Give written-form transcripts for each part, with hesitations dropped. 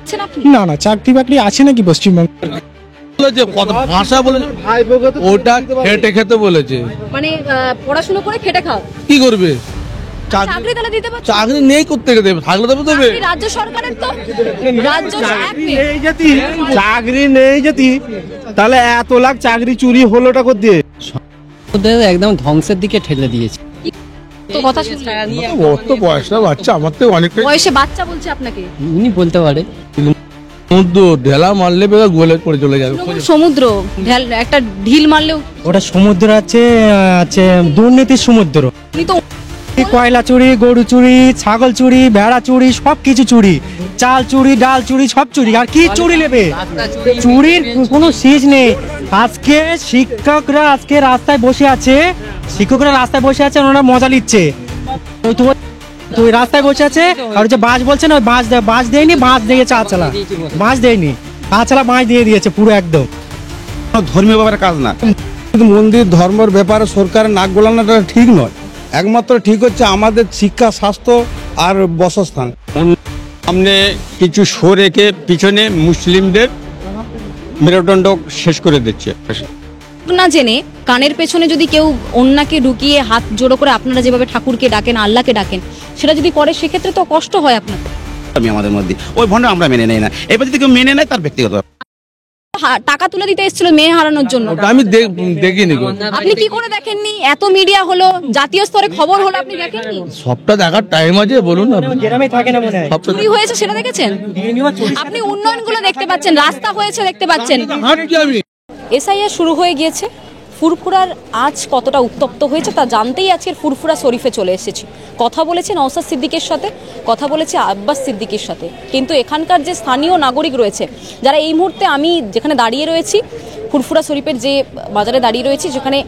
পাচ্ছেন আপনি? না না, চাকরি বাকরি আছে নাকি পশ্চিমবঙ্গে? বলেছে কত ভাষা বলে, ওটা খেটে খেতে বলেছে। মানে পড়াশোনা করে খেটে খাও, কি করবে? চাকরি তাহলে দিতে পারছে? চাকরি নেই, করতে দেবে, থাকলে দেবে দেবে। রাজ্য সরকারের তো চাকরি নেই যদি, তাহলে এত লাখ চাকরি চুরি হলোটা কোথায়? একদম ধ্বংসের দিকে ঠেলে দিয়েছে। তো কথা শুনলেন, ওর তো বয়সটা বাচ্চা, আমার তো অনেকটা বয়সে বাচ্চা বলছে আপনাকে। উনি বলতে পারে সমুদ্র ঢেলা মারলে বেলা গোলে পড়ে চলে যাবে। সমুদ্র একটা ঢিল মারলেও ওটা সমুদ্র আছে, দুর্নীতির সমুদ্র। উনি তো কয়লা চুরি, গরু চুরি, ছাগল চুরি, ভেড়া চুরি, সব কিছু চুরি, চাল চুরি, ডাল চুরি, সব চুরি। আর কি চুরি নেবে? চুরির কোনো শেষ নেই। আজকে শিক্ষকরা রাস্তায় বসে আছে, ওনারা মজা নিচ্ছে। তো ওই রাস্তায় বসে আছে, আর যে বাস বলছে না, বাস দেয়নি, বাস দিয়ে চা চালা, বাস দেয়নি, চা চালা বাস দিয়ে দিয়েছে পুরো একদম। ধর্মীয় ব্যাপারে কাজ না, মন্দির ধর্মের ব্যাপারে সরকারের নাক গলানোটা ঠিক নয়। একমাত্র ঠিক হচ্ছে আমাদের শিক্ষা, স্বাস্থ্য আর বাসস্থান। সামনে কিছু শো রেখে পিছনে মুসলিমদের মেরুদণ্ড শেষ করে দিচ্ছে। না জেনে কানের পেছনে যদি কেউ অন্যকে ঢুকিয়ে হাত জোড়ো করে আপনারা যেভাবে ঠাকুরকে ডাকেন, আল্লাহকে ডাকেন, সেটা যদি করে সেক্ষেত্রে তো কষ্ট হয় আপনার। আমি আমাদের মধ্যে ওই ভণ্ড আমরা মেনে নেই না। এবার যদি কেউ মেনে নেয় তার ব্যক্তিগত টাকা তুলে দিতে এসেছিল মেয়ে হারানোর জন্য, আমি দেখিনি। আপনি কি করে দেখেননি? এত মিডিয়া হলো, জাতীয় স্তরে খবর হলো, আপনি দেখেননি? সবটা দেখার টাইম আছে, বলুন না। চুরি হয়েছে সেটা দেখেছেন আপনি? উন্নয়নগুলো দেখতে পাচ্ছেন, রাস্তা হয়েছে দেখতে পাচ্ছেন। এসআইআর শুরু হয়ে গিয়েছে। ফুরফুরার আজ কতটা উত্তপ্ত হয়েছে তা জানতেই আজকের ফুরফুরা শরীফে চলে এসেছি। কথা বলেছি নওশাদ সিদ্দিকের সাথে, কথা বলেছি আব্বাস সিদ্দিকের সাথে, কিন্তু এখানকার যে স্থানীয় নাগরিক রয়েছে, যারা এই মুহূর্তে আমি যেখানে দাঁড়িয়ে রয়েছি, ফুরফুরা শরীফের যে বাজারে দাঁড়িয়ে রয়েছি, যেখানে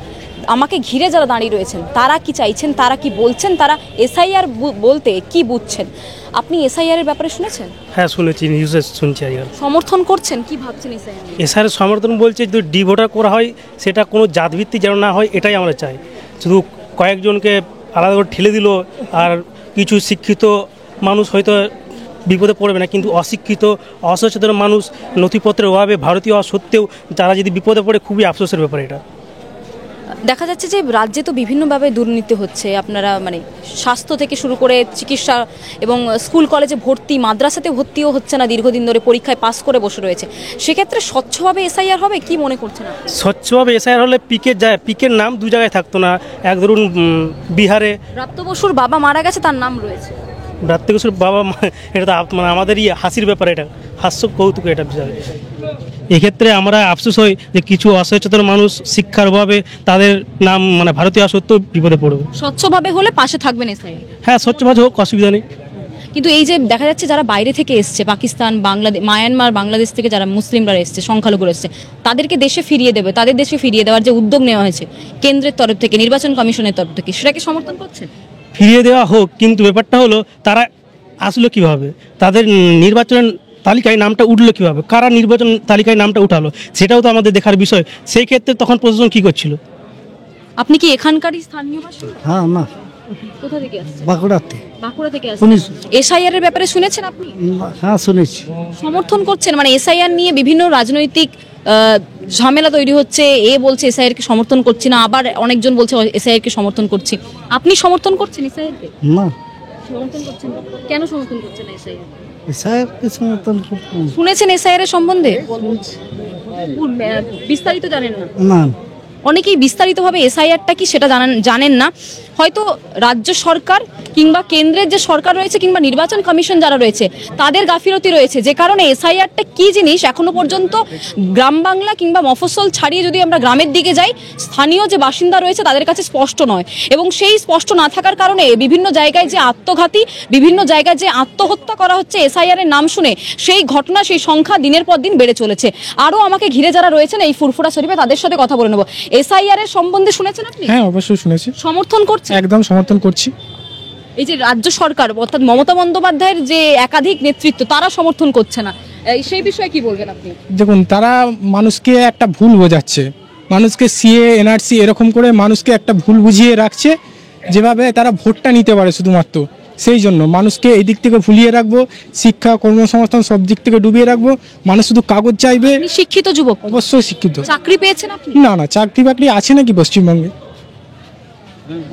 আমাকে ঘিরে যারা দাঁড়িয়ে রয়েছেন, তারা কি চাইছেন, তারা কি বলছেন, তারা এসআইআর বলতে কি বুঝছেন? আপনি এসআইআর এর ব্যাপারে শুনেছেন? হ্যাঁ শুনেছি, নিউজে শুনছি। সমর্থন করছেন? কি ভাবছেন এসআইআর? এসআইআর সমর্থন বলছে যদি ডিভোটার করা হয় সেটা কোনো জাতভিত্তিক যেন না হয়, এটাই আমরা চাই। শুধু কয়েকজনকে আলাদা করে ঠেলে দিল, আর কিছু শিক্ষিত মানুষ হয়তো বিপদে পড়বে না, কিন্তু অশিক্ষিত অসচেতন মানুষ নথিপত্রের অভাবে ভারতীয় হওয়া সত্ত্বেও তারা যদি বিপদে পড়ে, খুবই আফসোসের ব্যাপার এটা। দেখা যাচ্ছে যে রাজ্যে তো বিভিন্নভাবে দুর্নীতি হচ্ছে। আপনারা মানে স্বাস্থ্য থেকে শুরু করে চিকিৎসা এবং স্কুল কলেজে ভর্তি, মাদ্রাসাতে ভর্তিও হচ্ছে না, দীর্ঘদিন ধরে পরীক্ষায় পাস করে বসে রয়েছে। সেক্ষেত্রে স্বচ্ছভাবে এসআইআর হবে, কি মনে করছেন? স্বচ্ছভাবে এসআইআর হলে পিকের নাম দু জায়গায় থাকতো না। এক ধরুন বিহারে ব্রাত্য বসুর বাবা মারা গেছে, তার নাম রয়েছে। ব্রাত্য বসুর বাবা, এটা তো মানে আমাদেরই হাসির ব্যাপার, এটা হাস্য কৌতুক এটা বিষয়। এক্ষেত্রে আমরা আফসোস হই যে কিছু অসচেতন মানুষ শিক্ষার অভাবে তাদের নাম মানে ভারতীয় সত্ত্বেও বিপদে পড়বে। স্বচ্ছভাবে হলে পাশে থাকবেন এসআইআর? হ্যাঁ, স্বচ্ছভাবে হোক, অসুবিধা নেই। কিন্তু এই যে দেখা যাচ্ছে যারা বাইরে থেকে এসছে, পাকিস্তান, বাংলাদেশ, মায়ানমার, বাংলাদেশ থেকে যারা মুসলিমরা এসছে, সংখ্যালঘু এসছে, তাদেরকে দেশে ফিরিয়ে দেবে, তাদের দেশে ফিরিয়ে দেওয়ার যে উদ্যোগ নেওয়া হয়েছে কেন্দ্রের তরফ থেকে, নির্বাচন কমিশনের তরফ থেকে, সেটাকে সমর্থন করছেন? ফিরিয়ে দেওয়া হোক, কিন্তু ব্যাপারটা হলো তারা আসলো কিভাবে, তাদের নির্বাচনের তালিকায় নামটা উঠলো কিভাবে, কারা নির্বাচন তালিকায় নামটা উঠালো, সেটাও তো আমাদের দেখার বিষয়। সেই ক্ষেত্রে তখন প্রশাসন কি করছিল? আপনি কি এখানকারই স্থানীয় বাসিন্দা? হ্যাঁ, না, কোথা থেকে আসছেন? বাঁকুড়া থেকে আসছেন। এসআইআর এর ব্যাপারে শুনেছেন আপনি? হ্যাঁ, শুনেছি। সমর্থন করছেন? মানে এসআইআর নিয়ে বিভিন্ন রাজনৈতিক ঝামেলা তৈরি হচ্ছে, এ বলছে এসআইআর কে সমর্থন করছি না, আবার অনেকজন বলছে এসআইআর কে সমর্থন করছি। আপনি সমর্থন করছেন এসআইআর কে? না, সমর্থন করছেন না। কেন সমর্থন করছেন এসআইআর? এসআইআর কে সমর্থন করছি। শুনেছেন এসআইআর এর সম্বন্ধে? বিস্তারিত জানেন না? না, অনেকেই বিস্তারিতভাবে এসআইআরটা কি সেটা জানেন না। হয়তো রাজ্য সরকার কিংবা কেন্দ্রের যে সরকার রয়েছে কিংবা নির্বাচন কমিশন যারা রয়েছে তাদের গাফিলতি রয়েছে, যে কারণে এসআইআরটা কি জিনিস এখনো পর্যন্ত গ্রাম বাংলা কিংবা মফস্বল ছাড়িয়ে যদি আমরা গ্রামের দিকে যাই, স্থানীয় যে বাসিন্দা রয়েছে তাদের কাছে স্পষ্ট নয়। এবং সেই স্পষ্ট না থাকার কারণে বিভিন্ন জায়গায় যে আত্মঘাতী, বিভিন্ন জায়গায় যে আত্মহত্যা করা হচ্ছে এসআইআর এর নাম শুনে, সেই ঘটনা, সেই সংখ্যা দিনের পর দিন বেড়ে চলেছে। আরও আমাকে ঘিরে যারা রয়েছেন এই ফুরফুরা শরীফে, তাদের সাথে কথা বলে নেব। এসআইআর এর সম্বন্ধে শুনেছেন আপনি? হ্যাঁ, অবশ্যই শুনেছি। সমর্থন করছেন? একদম সমর্থন করছি। এই যে রাজ্য সরকার অর্থাৎ মমতা বন্দ্যোপাধ্যায়ের যে একাধিক নেতৃত্ব, তারা সমর্থন করছে না, সেই বিষয়ে কি বলবেন আপনি? দেখুন, তারা মানুষকে একটা ভুল বোঝাচ্ছে, মানুষকে সিএ, এনআরসি এরকম করে মানুষকে একটা ভুল বুঝিয়ে রাখছে, যেভাবে তারা ভোটটা নিতে পারে শুধুমাত্র সেই জন্য মানুষকে এই দিক থেকে ভুলিয়ে রাখবো, শিক্ষা কর্মসংস্থান সব দিক থেকে ডুবিয়ে রাখবো। মানুষ শুধু কাগজ চাইবে। আপনি শিক্ষিত যুবক, অবশ্যই শিক্ষিত। চাকরি পেয়েছেন আপনি? না না, চাকরি বাকরি আছে নাকি পশ্চিমবঙ্গে?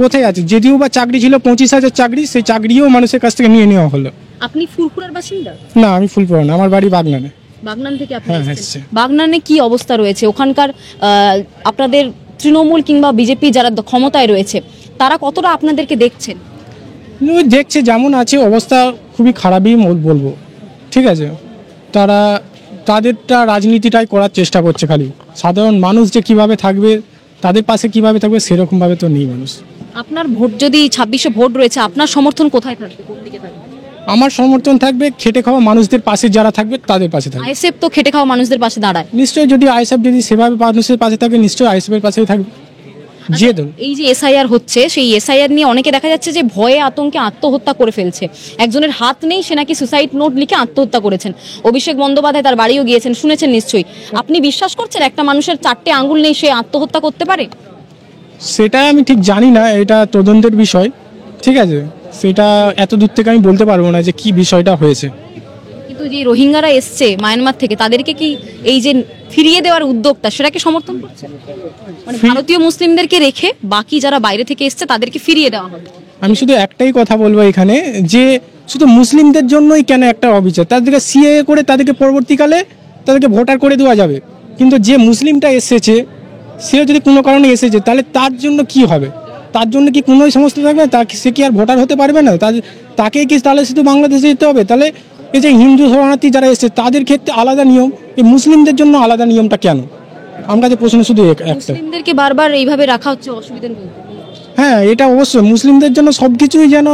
কোথায় আছে? যদিও বা চাকরি ছিল 25,000 চাকরি, সেই চাকরিও মানুষের কাছ থেকে নিয়ে নেওয়া হলো। আপনি ফুলপুরার বাসিন্দা? না, আমি ফুলপুরা না, আমার বাড়ি বাগনানে। বাগনান থেকে আপনি হ্যাঁ, এসেছেন। এসেছি। বাগনানে কি অবস্থা রয়েছে ওখানকার? আপনাদের তৃণমূল কিংবা বিজেপি যারা ক্ষমতায় রয়েছে তারা কতটা আপনাদেরকে দেখছেন? ওই দেখছে যেমন আছে, অবস্থা খুবই খারাপই বলবো। ঠিক আছে, তারা তাদেরটা রাজনীতিটাই করার চেষ্টা করছে, খালি সাধারণ মানুষ যে কিভাবে থাকবে, তাদের পাশে কিভাবে থাকবে সেরকমভাবে তো নেই মানুষ। আপনার ভোট যদি 26-এ ভোট রয়েছে, আপনার সমর্থন কোথায় থাকবে, কোন দিকে থাকবে? আমার সমর্থন থাকবে খেটে খাওয়া মানুষদের পাশে, যারা থাকবে তাদের পাশে থাকবে। আইএসএফ তো খেটে খাওয়া মানুষদের পাশে দাঁড়ায়। নিশ্চয়ই, যদি আইএসএফ যদি সেভাবে মানুষের পাশে থাকে, নিশ্চয়ই আইএসএফ এর পাশেই থাকবে। যে ধরুন এই যে এসআইআর হচ্ছে, সেই এসআইআর নিয়ে অনেকে দেখা যাচ্ছে যে ভয়ে আতঙ্কে আত্মহত্যা করে ফেলছে। একজনের হাত নেই, সে নাকি সুসাইড নোট লিখে আত্মহত্যা করেছেন। অভিষেক বন্দ্যোপাধ্যায় তার বাড়িও গিয়েছেন, শুনেছেন নিশ্চয়ই। আপনি বিশ্বাস করছেন একটা মানুষের 4টে আঙ্গুল নেই, সে আত্মহত্যা করতে পারে? সেটা আমি ঠিক জানি না, এটা তদন্তের বিষয়। ঠিক আছে, সেটা এত দূর থেকে আমি বলতে পারবো না যে কি বিষয়টা হয়েছে। কিন্তু যে রোহিঙ্গারা এসছে মায়ানমার থেকে, তাদেরকে কি এই যে ফিরিয়ে দেওয়ার উদ্যোগটা, সেটাকে সমর্থন করছেন? মানে ভারতীয় মুসলিমদেরকে রেখে বাকি যারা বাইরে থেকে এসছে তাদেরকে ফিরিয়ে দেওয়া হবে। আমি শুধু একটাই কথা বলবো এখানে, যে শুধু মুসলিমদের জন্যই কেন একটা অবিচার? তাদেরকে সিএএ করে তাদেরকে পরবর্তীকালে তাদেরকে ভোটার করে দেওয়া যাবে, কিন্তু যে মুসলিমটা এসেছে সেও যদি কোনো কারণে এসেছে, তাহলে তার জন্য কি হবে? তার জন্য কি কোনো সমস্যা থাকবে? সে কি আর ভোটার হতে পারবে না? তাকে কি তাহলে শুধু বাংলাদেশে যেতে হবে? তাহলে এই যে হিন্দু শরণার্থী যারা এসেছে তাদের ক্ষেত্রে আলাদা নিয়ম, এই মুসলিমদের জন্য আলাদা নিয়মটা কেন? আমরা যে প্রশ্ন শুধু একটা। মুসলিমদেরকে বারবার এইভাবে রাখা হচ্ছে, অসুবিধা নেই? হ্যাঁ, এটা অবশ্যই মুসলিমদের জন্য সবকিছুই যেন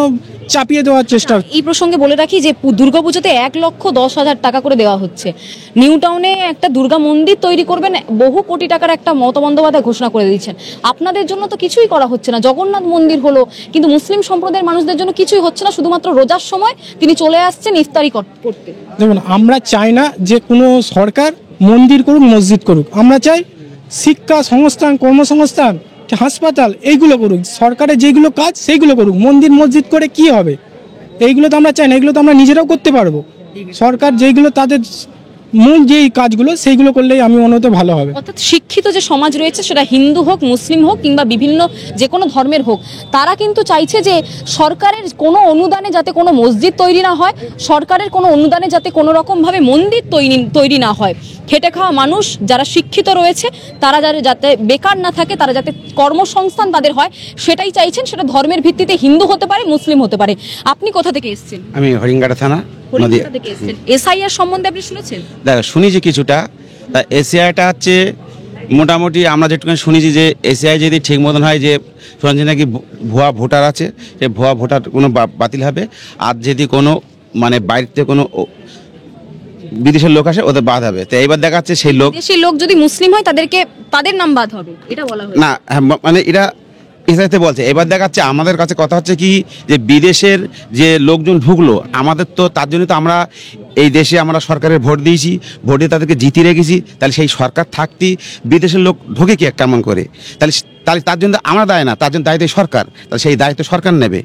চাপিয়ে দেওয়ার চেষ্টা। এই প্রসঙ্গে বলে রাখি যে দুর্গাপুজোতে 1,10,000 টাকা করে দেওয়া হচ্ছে। নিউ টাউনে একটা দুর্গা মন্দির তৈরি করবেন, বহু কোটি টাকার একটা মমতা বন্দ্যোপাধ্যায় ঘোষণা করে দিচ্ছেন। আপনাদের জন্য তো কিছুই করা হচ্ছে না। জগন্নাথ মন্দির হলো, কিন্তু মুসলিম সম্প্রদায়ের মানুষদের জন্য কিছুই হচ্ছে না। শুধুমাত্র রোজার সময় তিনি চলে আসছেন ইফতারি করতে। দেখুন, আমরা চাই না যে কোনো সরকার মন্দির করুক, মসজিদ করুক। আমরা চাই শিক্ষা সংস্থান, কর্মসংস্থান, হাসপাতাল এইগুলো করুক। সরকারের যেগুলো কাজ সেইগুলো করুক। মন্দির মসজিদ করে কি হবে? এইগুলো তো আমরা চাই না, এগুলো তো আমরা নিজেরাও করতে পারবো। সরকার যেগুলো তাদের মূল যেই কাজগুলো সেইগুলো করলেই আমি মনে হতে ভালো হবে। অর্থাৎ শিক্ষিত যে সমাজ রয়েছে, সেটা হিন্দু হোক, মুসলিম হোক কিংবা বিভিন্ন যে কোনো ধর্মের হোক, তারা কিন্তু চাইছে যে সরকারের কোনো অনুদানে যাতে কোনো মসজিদ তৈরি না হয়, সরকারের কোনো অনুদানে যাতে কোনো রকমভাবে মন্দির তৈরি না হয়। খেটে খাওয়া মানুষ যারা শিক্ষিত রয়েছে তারা যাতে বেকার না থাকে, তারা যাতে কর্মসংস্থান তাদের হয়, সেটাই চাইছেন। সেটা ধর্মের ভিত্তিতে হিন্দু হতে পারে, মুসলিম হতে পারে। আপনি কোথা থেকে এসেছেন? আমি হরিঙ্গাটা থানা নদীয়া থেকে এসেছেন। এসআইআর সম্বন্ধে আপনি শুনেছেন? দেখ, শুনেছি কিছুটা। তা এসিআইটা হচ্ছে মোটামুটি আমরা যেটুকু শুনেছি যে এসিআই যদি ঠিক মতন হয়, যে শুনছি নাকি ভুয়া ভোটার আছে, সে ভুয়া ভোটার কোনো বাতিল হবে। আর যদি কোনো মানে বাইরে কোনো বিদেশের লোক আসে, ওদের বাদ হবে। তো এইবার দেখা যাচ্ছে সেই দেশের লোক যদি মুসলিম হয় তাদের নাম বাদ হবে, এটা বলা হয় না। মানে এরা এসআইতে বলছে। এবার দেখা যাচ্ছে আমাদের কাছে কথা হচ্ছে কি, যে বিদেশের যে লোকজন ঢুকলো, আমাদের তো তার জন্য তো আমরা এই দেশে আমরা সরকারের ভোট দিয়েছি, ভোটে তাদেরকে জিতিয়ে রেখেছি। তাহলে সেই সরকার থাকতেই বিদেশের লোক ঢুকে কি কেমন করে? তাহলে তার জন্য আমরা দায় না, তার জন্য দায়িত্ব সরকার। তাহলে সেই দায়িত্ব সরকার নেবে।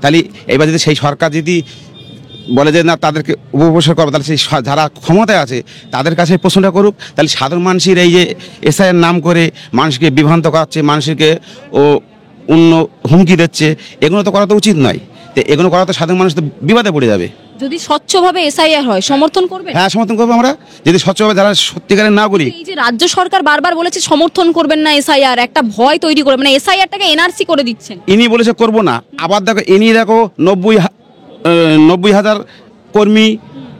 তাহলে এবার যদি সেই সরকার যদি বলে যে না তাদেরকে উপবসর করবে, তাহলে সেই যারা ক্ষমতায় আছে তাদের কাছে প্রশ্নটা করুক। তাহলে সাধারণ মানুষের এই যে এসআইয়ের নাম করে মানুষকে বিভ্রান্ত করাচ্ছে, মানুষকে হুমকি দিচ্ছে, এগুলো তো করা তো উচিত নয়। তো এগুলো করা তো সাধারণ মানুষ তো বিবাদে পড়ে যাবে। যদি স্বচ্ছভাবে এসআইআর হয়, সমর্থন করবে? হ্যাঁ, সমর্থন করবো আমরা, যদি স্বচ্ছভাবে যারা সত্যিকারের না করি। এই যে রাজ্য সরকার বারবার বলেছে সমর্থন করবেন না এসআইআর, একটা ভয় তৈরি করে, মানে এসআইআরটাকে এনআরসি করে দিচ্ছেন। ইনি বলেছে করবো না, আবার দেখো ইনি দেখো 90,000 কর্মী,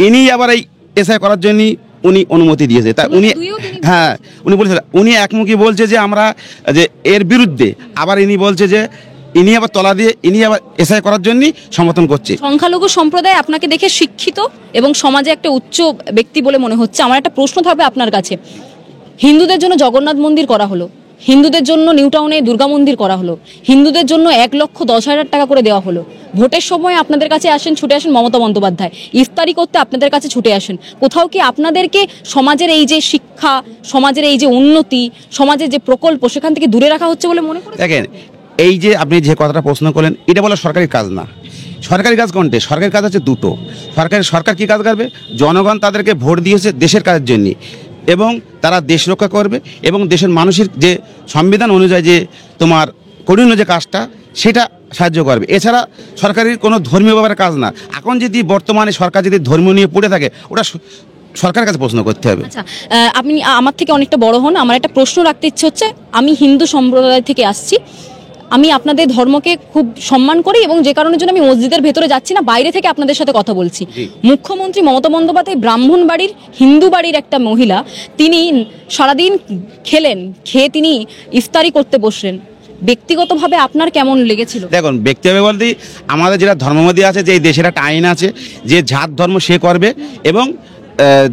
ইনি আবার এই এসআই করার জন্য উনি অনুমতি দিয়েছে। তা উনি, হ্যাঁ উনি বলেছে, উনি একমুখী বলছে যে আমরা যে এর বিরুদ্ধে, আবার ইনি বলছে যে ইনি আবার তলা দিয়ে ইনি আবার এসআই করার জন্য সমর্থন করছে। সংখ্যালঘু সম্প্রদায় আপনাকে দেখে শিক্ষিত এবং সমাজে একটা উচ্চ ব্যক্তি বলে মনে হচ্ছে। আমার একটা প্রশ্ন থাকবে আপনার কাছে। হিন্দুদের জন্য জগন্নাথ মন্দির করা হলো, হিন্দুদের জন্য নিউ টাউনে দুর্গা মন্দির করা হলো, হিন্দুদের জন্য 1,10,000 টাকা করে দেওয়া হলো। ভোটের সময় আপনাদের কাছে ছুটে আসেন মমতা বন্দ্যোপাধ্যায়, ইফতারি করতে আপনাদের কাছে ছুটে আসেন। কোথাও কি আপনাদেরকে সমাজের এই যে শিক্ষা, সমাজের এই যে উন্নতি, সমাজের যে প্রকল্প, সেখান থেকে দূরে রাখা হচ্ছে বলে মনে করেন? দেখেন, এই যে আপনি যে কথাটা প্রশ্ন করলেন, এটা বলা সরকারি কাজ না। সরকারি কাজ কোনটে? সরকারি কাজ হচ্ছে দুটো। সরকার কি কাজ করবে? জনগণ তাদেরকে ভোট দিয়েছে দেশের কাজের জন্য, এবং তারা দেশ রক্ষা করবে এবং দেশের মানুষের যে সংবিধান অনুযায়ী যে তোমার করণীয় যে কাজটা সেটা সাহায্য করবে। এছাড়া সরকারের কোনো ধর্মীয় ব্যাপারে কাজ না। এখন যদি বর্তমানে সরকার যদি ধর্ম নিয়ে পড়ে থাকে, ওটা সরকারের কাছে প্রশ্ন করতে হবে। আচ্ছা, আপনি আমার থেকে অনেকটা বড় হন, আমার একটা প্রশ্ন রাখতে ইচ্ছে হচ্ছে। আমি হিন্দু সম্প্রদায় থেকে আসছি, আমি আপনাদের ধর্মকে খুব সম্মান করি এবং যে কারণের জন্য আমি মসজিদের ভেতরে যাচ্ছি না, বাইরে থেকে আপনাদের সাথে কথা বলছি। মুখ্যমন্ত্রী মমতা বন্দ্যোপাধ্যায় ব্রাহ্মণ বাড়ির, হিন্দু বাড়ির একটা মহিলা, তিনি সারাদিন খেয়ে তিনি ইফতারি করতে বসলেন। ব্যক্তিগতভাবে আপনার কেমন লেগেছিল? দেখুন, ব্যক্তিভাবে বলতে আমাদের যেটা ধর্মমতী আছে, যে এই দেশের একটা আইন আছে যে জাত ধর্ম সে করবে, এবং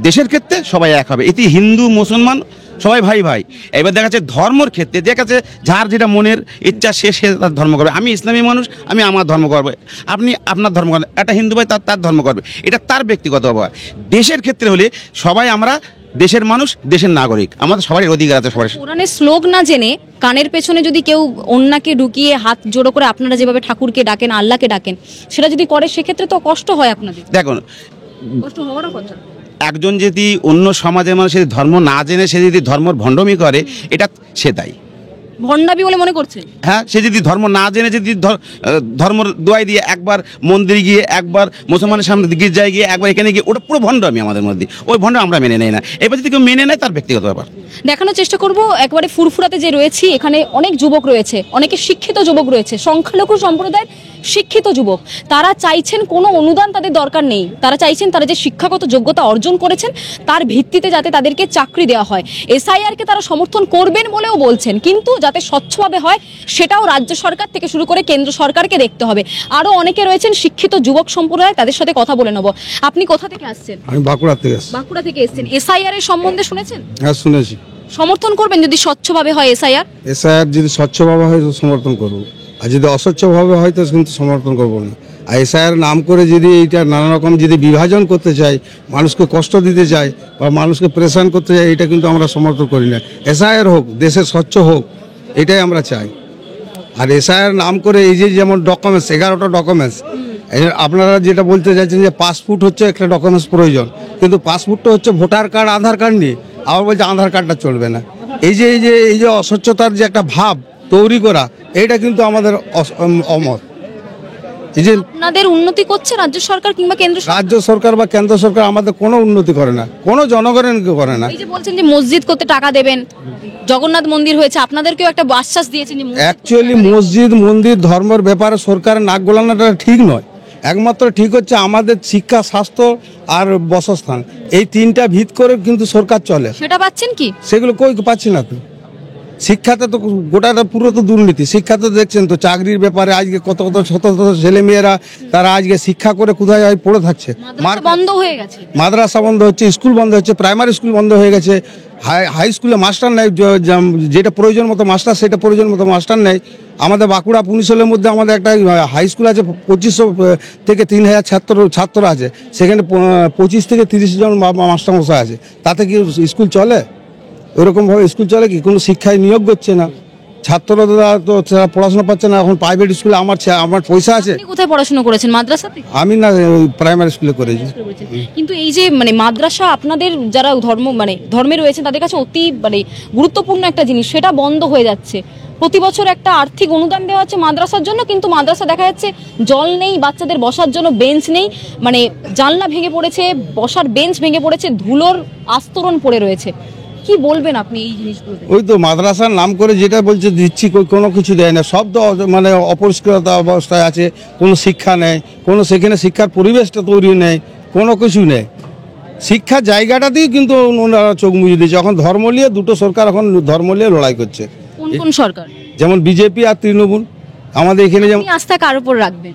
দেশের ক্ষেত্রে সবাই এক হবে। এতে হিন্দু মুসলমান সবাই ভাই ভাই। এবার দেখা যাচ্ছে ধর্মর ক্ষেত্রে দেখা যাচ্ছে যার যেটা মনের ইচ্ছা সে তার ধর্ম করবে। আমি ইসলামী মানুষ, আমি আমার ধর্ম করবো, আপনি আপনার ধর্ম করবেন, একটা হিন্দু ভাই তার ধর্ম করবে, এটা তার ব্যক্তিগত ব্যাপার। দেশের ক্ষেত্রে হলে সবাই আমরা দেশের মানুষ, দেশের নাগরিক, আমাদের সবারই অধিকার আছে। সবার কোরআনের শ্লোক না জেনে কানের পেছনে যদি কেউ অন্যকে ঢুকিয়ে হাত জোড়ো করে আপনারা যেভাবে ঠাকুরকে ডাকেন, আল্লাহকে ডাকেন, সেটা যদি করে সেক্ষেত্রে তো কষ্ট হয় আপনাদের। দেখুন, কষ্ট হওয়ারও কথা। একজন যদি অন্য সমাজের মানুষ যদি ধর্ম না জেনে সে যদি ধর্মর ভণ্ডামি করে, এটা সে দায়ী। ভণ্ডামি বলে মনে করছেন? হ্যাঁ, সে যদি ধর্ম না জেনে যদি ধর্মর দোয়াই দিয়ে একবার মন্দিরে গিয়ে, একবার মুসলমানের সামনে গির্জায় গিয়ে, একবার এখানে গিয়ে, ওটা পুরো ভণ্ডামি আমাদের মধ্যে। ওই ভণ্ড আমরা মেনে নেই না। এবার যদি কেউ মেনে নেয় তার ব্যক্তিগত ব্যাপার। দেখানোর চেষ্টা করব একবারে ফুরফুরাতে যে রয়েছি, এখানে অনেক যুবক রয়েছে, অনেকে শিক্ষিত যুবক রয়েছে, সংখ্যালঘু সম্প্রদায়ের শিক্ষিত যুবক। তারা চাইছেন কোনো অনুদান তাদের দরকার নেই, তারা চাইছেন তারা যে শিক্ষাগত যোগ্যতা অর্জন করেছেন তার ভিত্তিতে যাতে তাদেরকে চাকরি দেওয়া হয়। এসআইআরকে তারা সমর্থন করবেন বলেও বলছেন, কিন্তু যাতে স্বচ্ছভাবে হয় সেটাও রাজ্য সরকার থেকে শুরু করে কেন্দ্র সরকারকে দেখতে হবে। আরও অনেকে রয়েছেন শিক্ষিত যুবক সম্প্রদায়, তাদের সাথে কথা বলে নেব। আপনি কোথা থেকে আসছেন? আমি বাঁকুড়া থেকে আসছি। বাঁকুড়া থেকে এসেছেন। এসআইআর এর সম্বন্ধে শুনেছেন? হ্যাঁ, শুনেছি। সমর্থন করবেন যদি স্বচ্ছভাবে হয় এসআইআর? এসআইআর যদি স্বচ্ছভাবে হয় তো সমর্থন করবো, আর যদি অস্বচ্ছভাবে হয় তো কিন্তু সমর্থন করবো না। আর এসআইআর নাম করে যদি এইটা নানা রকম যদি বিভাজন করতে চাই, মানুষকে কষ্ট দিতে চাই বা মানুষকে প্রেশান করতে চাই, এটা কিন্তু আমরা সমর্থন করি না। এসআইআর হোক, দেশে স্বচ্ছ হোক, এটাই আমরা চাই। আর এসআইআর নাম করে এই যে যেমন ডকুমেন্টস, 11টা ডকুমেন্টস, আপনারা যেটা বলতে চাইছেন যে পাসপোর্ট হচ্ছে একটা ডকুমেন্টস প্রয়োজন, কিন্তু পাসপোর্টটা হচ্ছে ভোটার কার্ড, আধার কার্ড নিয়ে, আবার বলছে আধার কার্ডটা চলবে না। এই যে অস্বচ্ছতার যে একটা ভাব তৈরি করা, এইটা কিন্তু আমাদের অমত। এই যে আপনাদের উন্নতি করছে রাজ্য সরকার কিংবা কেন্দ্র সরকার? রাজ্য সরকার বা কেন্দ্র সরকার আমাদের কোনো উন্নতি করে না, কোনো জনগণকে করে না। এই যে বলছেন যে মসজিদ করতে টাকা দেবেন, জগন্নাথ মন্দির হয়েছে, আপনাদেরকেও একটা আশ্বাস দিয়েছেন যে অ্যাকচুয়ালি মসজিদ মন্দির ধর্মের ব্যাপারে সরকারের নাক গলানোটা ঠিক নয়। একমাত্র ঠিক হচ্ছে আমাদের শিক্ষা, স্বাস্থ্য আর বাসস্থান, এই তিনটা ভিত করে কিন্তু সরকার চলে। সেটা পাচ্ছেন কি? সেগুলো কই পাচ্ছি না তো। শিক্ষাতে তো গোটাটা পুরো তো দুর্নীতি। শিক্ষা তো দেখছেন তো, চাকরির ব্যাপারে আজকে কত কত শত শত ছেলেমেয়েরা তারা আজকে শিক্ষা করে কোথায় পড়ে থাকছে। বন্ধ হয়ে গেছে, মাদ্রাসা বন্ধ হচ্ছে, স্কুল বন্ধ হচ্ছে, প্রাইমারি স্কুল বন্ধ হয়ে গেছে, হাই স্কুলে মাস্টার নেই, যেটা প্রয়োজন মতো মাস্টার সেটা প্রয়োজন মতো মাস্টার নেই। আমাদের বাঁকুড়া পুনিশলের মধ্যে আমাদের একটা হাই স্কুল আছে, 2500 থেকে 3000 ছাত্র আছে, সেখানে 25 থেকে 30 জন মাস্টারমশাই আছে। তাতে কি স্কুল চলে? ওরকমভাবে স্কুল চলে কি? কোনো শিক্ষায় নিয়োগ করছে না, ছাত্ররা তো পড়াশোনা পাচ্ছে না। এখন প্রাইভেট স্কুলে আমার পয়সা আছে। আপনি কোথায় পড়াশোনা করেছেন? মাদ্রাসাতে? আমি না, প্রাইমারি স্কুলে করেছি। কিন্তু এই যে মাদ্রাসা আপনাদের যারা ধর্মে রয়েছেন তাদের কাছে অতি গুরুত্বপূর্ণ একটা জিনিস, সেটা বন্ধ হয়ে যাচ্ছে। প্রতি বছর একটা আর্থিক অনুদান দেওয়া হচ্ছে মাদ্রাসার জন্য, কিন্তু মাদ্রাসা দেখা যাচ্ছে জল নেই, বাচ্চাদের বসার জন্য বেঞ্চ নেই, জানলা ভেঙে পড়েছে, বসার বেঞ্চ ভেঙে পড়েছে, ধুলোর আস্তরণ পড়ে রয়েছে। কি বলবেন আপনি এই জিনিসগুলো? ওই তো মাদ্রাসার নাম করে যেটা বলছে দিচ্ছি, কোনো কিছু দেয় না, সব তো অপরিষ্কারতা অবস্থায় আছে, কোনো শিক্ষা নেই, কোনো সেখানে শিক্ষার পরিবেশটা তৈরি নেই, কোনো কিছু নেই। শিক্ষার জায়গাটাতেই কিন্তু ওনারা চোখ মুজে দিয়েছে। এখন ধর্ম নিয়ে দুটো সরকার এখন ধর্ম নিয়ে লড়াই করছে। কোন কোন সরকার? যেমন বিজেপি আর তৃণমূল। আমাদের এখানে যেমন আস্থা কার উপর রাখবেন?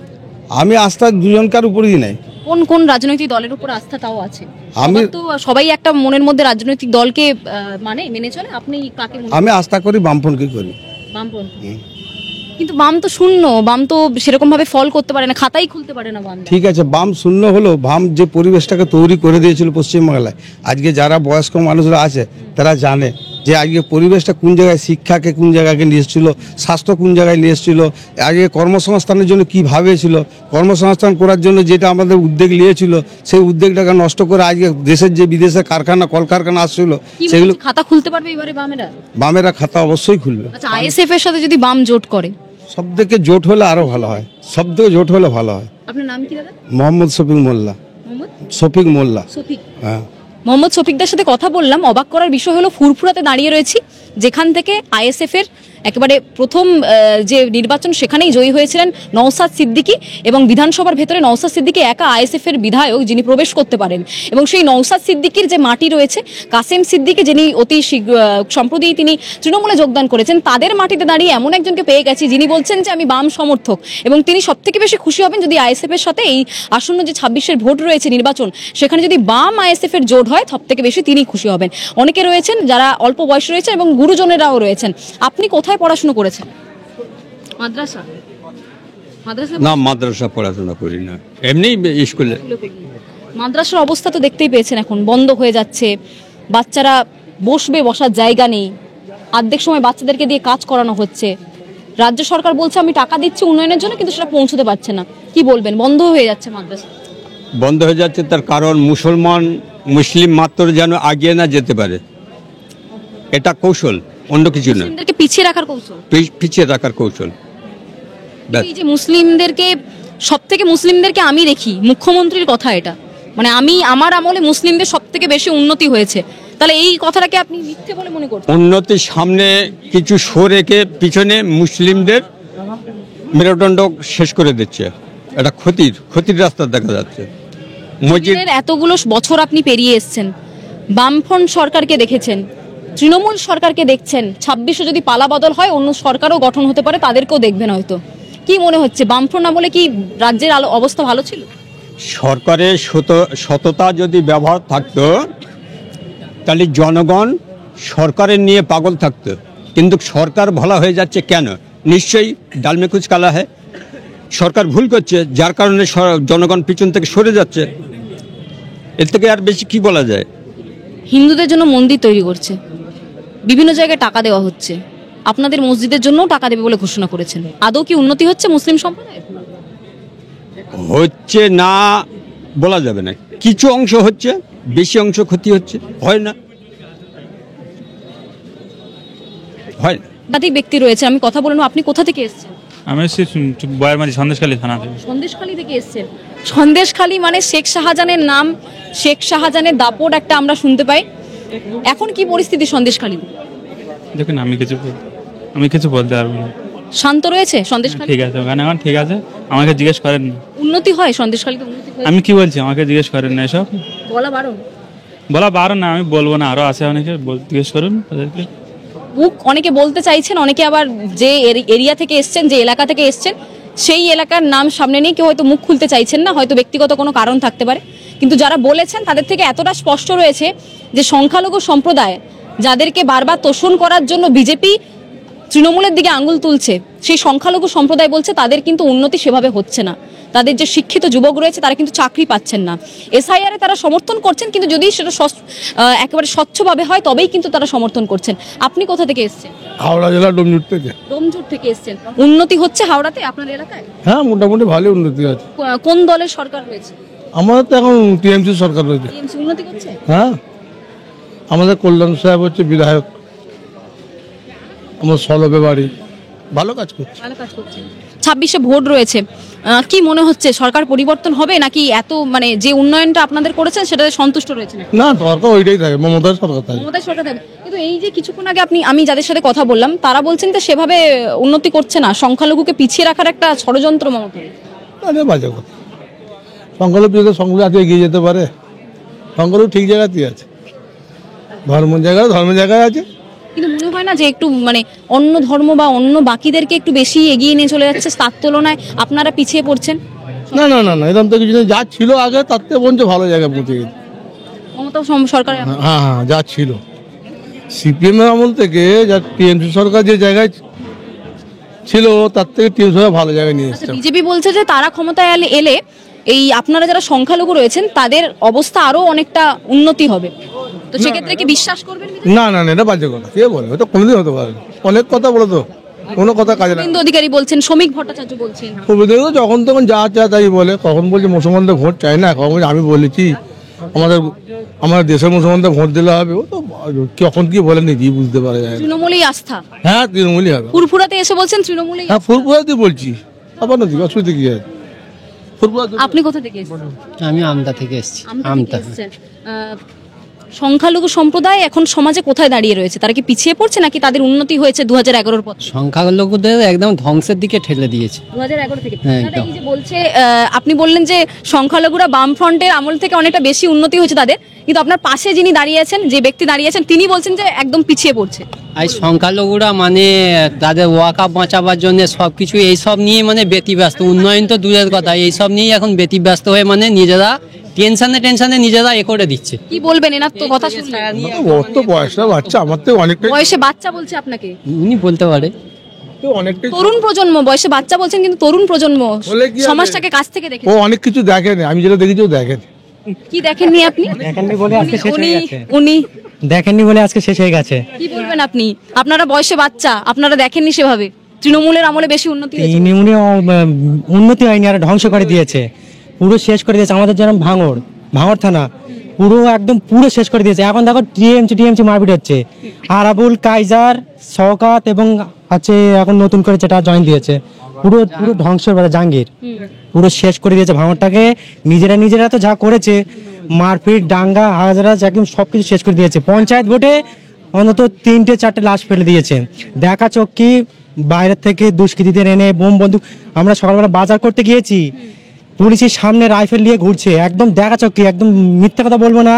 আমি আস্থা দুজনকার উপরই নেই। কোন কোন রাজনৈতিক দলের উপর আস্থা তাও আছে? আমি তো সবাই একটা মনের মধ্যে রাজনৈতিক দলকে মেনে চলে। আপনি কাকে? আমি আস্থা করি বামপন্থী করি। বামপন্থী? কিন্তু বাম তো শূন্য, বাম তো সেরকম ভাবে ফল করতে পারে না, খাতাই খুলতে পারে না বাম। ঠিক আছে, বাম শূন্য হলো, বাম যে পরিবেশটাকে তৈরি করে দিয়েছিল পশ্চিমবাংলায়, আজকে যারা বয়স্ক মানুষরা আছে তারা জানে যে আজকে পরিবেশটা কোন জায়গায়, শিক্ষাকে কোন জায়গায় নিয়ে এসেছিল, স্বাস্থ্য কোন জায়গায় নিয়ে এসেছিল, আগে কর্মসংস্থানের জন্য কী ভাবেছিল, কর্মসংস্থান করার জন্য যেটা আমাদের উদ্যোগ নিয়েছিল সেই উদ্যোগটাকে নষ্ট করে আজকে দেশের যে বিদেশে কারখানা কলকারখানা আসছিল কি মনে সেগুলো হচ্ছে, খাতা খুলতে পারবে এবারে বামেরা? বামেরা খাতা অবশ্যই খুলবে। আচ্ছা, আইএসএফ এর সাথে যদি বাম জোট করে? সব থেকে জোট হলে আরো ভালো হয়, সব থেকে জোট হলে ভালো হয়। আপনার নাম কি দাদা? মোহাম্মদ শফিক মোল্লা। মোহাম্মদ শফিক মোল্লা, শফিক। হ্যাঁ। মোহাম্মদ শফিকদার সাথে কথা বললাম। অবাক করার বিষয় হলো ফুরফুরাতে দাঁড়িয়ে রয়েছি, যেখান থেকে আইএসএফ এর একেবারে প্রথম যে নির্বাচন সেখানেই জয়ী হয়েছিলেন নওশাদ সিদ্দিকী, এবং বিধানসভার ভেতরে নওশাদ সিদ্দিকী একা আইএসএফ এর বিধায়ক যিনি প্রবেশ করতে পারেন। এবং সেই নওশাদ সিদ্দিকীর যে মাটি রয়েছে, কাসেম সিদ্দিকী যিনি অতি সম্প্রতি তিনি তৃণমূলে যোগদান করেছেন, তাদের মাটিতে দাঁড়িয়ে এমন একজনকে পেয়ে গেছি যিনি বলছেন যে আমি বাম সমর্থক, এবং তিনি সব থেকে বেশি খুশি হবেন যদি আইএসএফ এর সাথে এই আসন্ন যে 26-এর ভোট রয়েছে নির্বাচন, সেখানে যদি বাম আইএসএফ এর জোট হয় সব থেকে বেশি তিনি খুশি হবেন। অনেকে রয়েছেন যারা অল্প বয়স রয়েছে এবং গুরুজনেরাও রয়েছেন। আপনি কোথায় পড়াশোনা করেছেন? মাদ্রাসা? মাদ্রাসা না, মাদ্রাসা পড়াশোনা করি না, এমনি স্কুলে। মাদ্রাসার অবস্থা তো দেখতেই পেয়েছেন, এখন বন্ধ হয়ে যাচ্ছে, বাচ্চারা বসার জায়গা নেই, অর্ধেক সময় বাচ্চাদেরকে দিয়ে কাজ করানো হচ্ছে। রাজ্য সরকার বলছে আমি টাকা দিচ্ছি উন্নয়নের জন্য, কিন্তু সেটা পৌঁছতে পারছে না। কি বলবেন, বন্ধ হয়ে যাচ্ছে মাদ্রাসা? বন্ধ হয়ে যাচ্ছে তার কারণ মুসলিম মাত্র যেন আগিয়ে না যেতে পারে, এটা কৌশল, অন্য কিছু না। মুসলিমদেরকে পিছিয়ে রাখার কৌশল, পিছিয়ে রাখার কৌশল। এই যে মুসলিমদেরকে আমি দেখি, মুখ্যমন্ত্রীর কথা এটা, মানে আমার আমলে মুসলিমদের সব থেকে বেশি উন্নতি হয়েছে, তাহলে এই কথাটাকে আপনি মিথ্যে বলে মনে করছেন? উন্নতির সামনে কিছু শো রেখে পিছনে মুসলিমদের মেরুদণ্ড শেষ করে দিচ্ছে, এটা ক্ষতির রাস্তা দেখা যাচ্ছে। মসজিদের এতগুলো বছর আপনি পেরিয়ে এসেছেন, বামফ্রন্ট সরকারকে দেখেছেন, তৃণমূল সরকারকে দেখছেন, 26-এ যদি পালা বদল হয় অন্য সরকারও গঠন হতে পারে, তাদেরকেও দেখবেন হয়তো। কি মনে হচ্ছে, বামফ্রন্ট আমলে কি রাজ্যের অবস্থা ভালো ছিল? সরকারের সততা যদি ব্যবহার থাকতো তাহলে জনগণ সরকারের নিয়ে পাগল থাকতো, কিন্তু সরকার ভালো হয়ে যাচ্ছে কেন? নিশ্চয়ই ডালমে কুচ কালা হয়, সরকার ভুল করছে, যার কারণে জনগণ পিছন থেকে সরে যাচ্ছে। এর থেকে আর বেশি কি বলা যায়? হিন্দুদের জন্য মন্দির তৈরি করছে, বিভিন্ন জায়গায় টাকা দেওয়া হচ্ছে, আপনাদের মসজিদের জন্যও টাকা দেবে বলে ঘোষণা করেছেন। আদৌ কি উন্নতি হচ্ছে মুসলিম সম্প্রদায়ের? হচ্ছে না বলা যাবে না, কিছু অংশ হচ্ছে, বেশি অংশ ক্ষতি হচ্ছে, হয় না। একাধিক ব্যক্তি রয়েছে, আমি কথা বলবো। আপনি কোথা থেকে এসেছেন? আমি বয়ারমাঝি সন্দেশখালী থানা থেকে। সন্দেশখালী থেকে এসেছেন? সন্দেশখালী মানে শেখ শাহজাহানের নাম, শেখ শাহজাহানের দাপট একটা আমরা শুনতে পাই। এখন কি পরিস্থিতি সন্দেশখালী? দেখুন, আমি কিছু বলতে পারবো না। শান্ত রয়েছে সন্দেশখালী? ঠিক আছে, ওখানে এখন ঠিক আছে, আমাকে জিজ্ঞেস করেন না। উন্নতি হয় সন্দেশখালীতে? উন্নতি হয়? আমি কি বলছি, আমাকে জিজ্ঞেস করেন না এসব। বলা বারণ না, আমি বলবো না, আরো আছে অনেকে, জিজ্ঞেস করুন তাদেরকে। অনেকে বলতে চাইছেন, অনেকে আবার যে এরিয়া থেকে এসছেন, যে এলাকা থেকে এসছেন, সেই এলাকার নাম সামনে নিয়ে কেউ হয়তো মুখ খুলতে চাইছেন না, হয়তো ব্যক্তিগত কোনো কারণ থাকতে পারে। কিন্তু যারা বলেছেন তাদের থেকে এতটা স্পষ্ট রয়েছে যে সংখ্যালঘু সম্প্রদায় যাদেরকে বারবার তোষণ করার জন্য বিজেপি তৃণমূলের দিকে আঙুল তুলছে, সেই সংখ্যালঘু সম্প্রদায় বলছে তাদের কিন্তু উন্নতি সেভাবে হচ্ছে না। তাদের যে শিক্ষিত যুবক রয়েছে তারা কিন্তু চাকরি পাচ্ছেন না। এসআইআরে তারা সমর্থন করছেন, কিন্তু যদি সেটা একেবারে স্বচ্ছভাবে হয় তবেই কিন্তু তারা সমর্থন করছেন। আপনি কোথা থেকে এসেছেন? হাওড়া জেলা ডোমজুট থেকে। ডোমজুট থেকে এসেছেন। উন্নতি হচ্ছে হাওড়াতে আপনার এলাকায়? হ্যাঁ, মোটামুটি ভালো উন্নতি আছে। কোন দলের সরকার রয়েছে? আমাদের তো এখন টিএমসি সরকার রয়েছে। টিএমসি উন্নতি করছে? হ্যাঁ, আমাদের কল্যাণ সাহেব হচ্ছে বিধায়ক, আমার সলবে বাড়ি, ভালো কাজ করছে। 26-এ ভোট রয়েছে, কি মনে হচ্ছে সরকার পরিবর্তন হবে নাকি এত মানে যে উন্নয়নটা আপনাদের করেছেন সেটাতে সন্তুষ্ট রয়েছেন? না, সরকার ওইটাই থাকে, মমতার সরকার থাকে। মমতার সরকার থাকে, কিন্তু এই যে কিছুক্ষণ আগে আমি যাদের সাথে কথা বললাম তারা বলছেন যে সেভাবে উন্নতি করছে না, সংখ্যালঘুকে পিছিয়ে রাখার একটা ষড়যন্ত্র মমতা। বাজে কথা, সংখ্যালঘু সংখ্যালঘু এগিয়ে যেতে পারে, সংখ্যালঘু ঠিক জায়গাতেই আছে, ধর্মের জায়গায় আছে। কিন্তু মনে হয় না যে একটু মানে অন্য ধর্ম বা অন্য বাকিদেরকে একটু বেশি এগিয়ে নিয়ে চলে যাচ্ছে, তার তুলনায় আপনারা পিছিয়ে পড়ছেন? না না না না, এরকম তো কিছু নেই, যা ছিল আগে তার থেকে বঞ্চ ভালো জায়গায় পৌঁছে গেছে মমতা সরকার। হ্যাঁ হ্যাঁ, যা ছিল সিপিএম এর আমল থেকে, যা টিএমসি সরকার যে জায়গায় ছিল তার থেকে টিএমসি সরকার ভালো জায়গায় নিয়ে এসেছে। বিজেপি বলছে যে তারা ক্ষমতায় এলে এই আপনারা যারা সংখ্যালঘু রয়েছেন তাদের অবস্থা আরো অনেকটা উন্নতি হবে, তো সেক্ষেত্রে কি বিশ্বাস করবেন? না না না, এটা বাজে কথা, কে বলে? এটা কোনোদিন হতে পারে না। অনেক কথা বলে তো, কোনো কথা কাজে না। শুভেন্দু অধিকারী বলছেন, শ্রমিক ভট্টাচার্য বলছেন। সুবিধা যখন তখন যা চায় তাই বলে, কখন বলছে মুসলমানদের ভোট চাই না, কখন বলছে আমি বলেছি আমাদের দেশের মুসলমানদের ভোট দিলে হবে। ও তো কখন কি বলে নিজেই বুঝতে পারা যায় না। তৃণমূলেই আস্থা। হ্যাঁ, তৃণমূলই হবে। ফুরফুরাতে এসে বলছেন তৃণমূলেই। হ্যাঁ, ফুরফুরাতে বলছি, আবার না দিকে অসুবিধা কি আছে? ফুরফুরাতে আপনি কোথা থেকে এসেছেন? আমি আমতা থেকে এসেছি। আমতা। সংখ্যালঘু সম্প্রদায় এখন সমাজে কোথায় দাঁড়িয়ে রয়েছে? তারা কি পিছিয়ে পড়ছে নাকি তাদের উন্নতি হয়েছে 2011-র পর? সংখ্যালঘুদের একদম ধ্বংসের দিকে ঠেলে দিয়েছে 2011 থেকে। হ্যাঁ, দাদা, একদম। এই যে বলছে, আপনি বললেন যে সংখ্যালঘুরা বামফ্রন্টের আমল থেকে অনেকটা বেশি উন্নতি হয়েছে তাদের, কিন্তু আপনার পাশে যিনি দাঁড়িয়েছেন, যে ব্যক্তি দাঁড়িয়েছেন, তিনি বলছেন যে একদম পিছিয়ে পড়ছে। আর সংখ্যালঘুরা মানে তাদের ওয়াকা বাঁচাবার জন্য সবকিছু এইসব নিয়ে মানে ব্যতিব্যস্ত, উন্নয়ন তো দূরের কথা, এইসব নিয়ে এখন ব্যতিব্যস্ত হয়ে মানে নিজেরা টেনশনে নিজেরা করে দিচ্ছে। কি বলবেন এনার তো কথা শুনলে? ওর তো বয়সটা বাচ্চা, আমার তো অনেকটাই বয়সে বাচ্চা বলছে আপনাকে? উনি বলতে পারে অনেকটাই তরুণ প্রজন্ম, বয়সে বাচ্চা বলছেন কিন্তু তরুণ প্রজন্ম বলে কি হবে? সমাজটাকে কাছ থেকে দেখে। ও অনেক কিছু দেখেনি, আমি যেটা দেখেছি ও দেখেনি। কি দেখেননি আপনি? দেখেননি বলে আজকে শেষ হয়ে গেছে। উনি দেখেননি বলে আজকে শেষ হয়ে গেছে। কি বলবেন আপনি? আপনারা বয়সে বাচ্চা, আপনারা দেখেননি সেভাবে। তৃণমূলের আমলে বেশি উন্নতি হয়েছে। তৃণমূলে উন্নতি হয়নি, আর ধ্বংস করে দিয়েছে, পুরো শেষ করে দিয়েছে। আমাদের যেরকম ভাঙড় থানা পুরো একদম পুরো শেষ করে দিয়েছে। এখন দেখো টিএমসি মারপিট হচ্ছে। আরাবুল, কাইজার, শওকাত এবং আছে এখন নতুন করে যেটা জয়েন দিয়েছে, পুরো ধ্বংসের বেলা জাহাঙ্গীর পুরো শেষ করে দিয়েছে ভাঙড়টাকে। নিজেরা তো যা করেছে, মারপিট, দাঙ্গা, হাজারাজ, একদম সবকিছু শেষ করে দিয়েছে। পঞ্চায়েত ভোটে অন্তত 3-4টে লাশ ফেলে দিয়েছে। দেখা চক্কি বাইরের থেকে দুষ্কৃতীদের এনে বোম বন্দুক। আমরা সকালবেলা বাজার করতে গিয়েছি, পুলিশের সামনে রাইফেল নিয়ে ঘুরছে, একদম দেখা চক্কি, একদম মিথ্যা কথা বলবো না,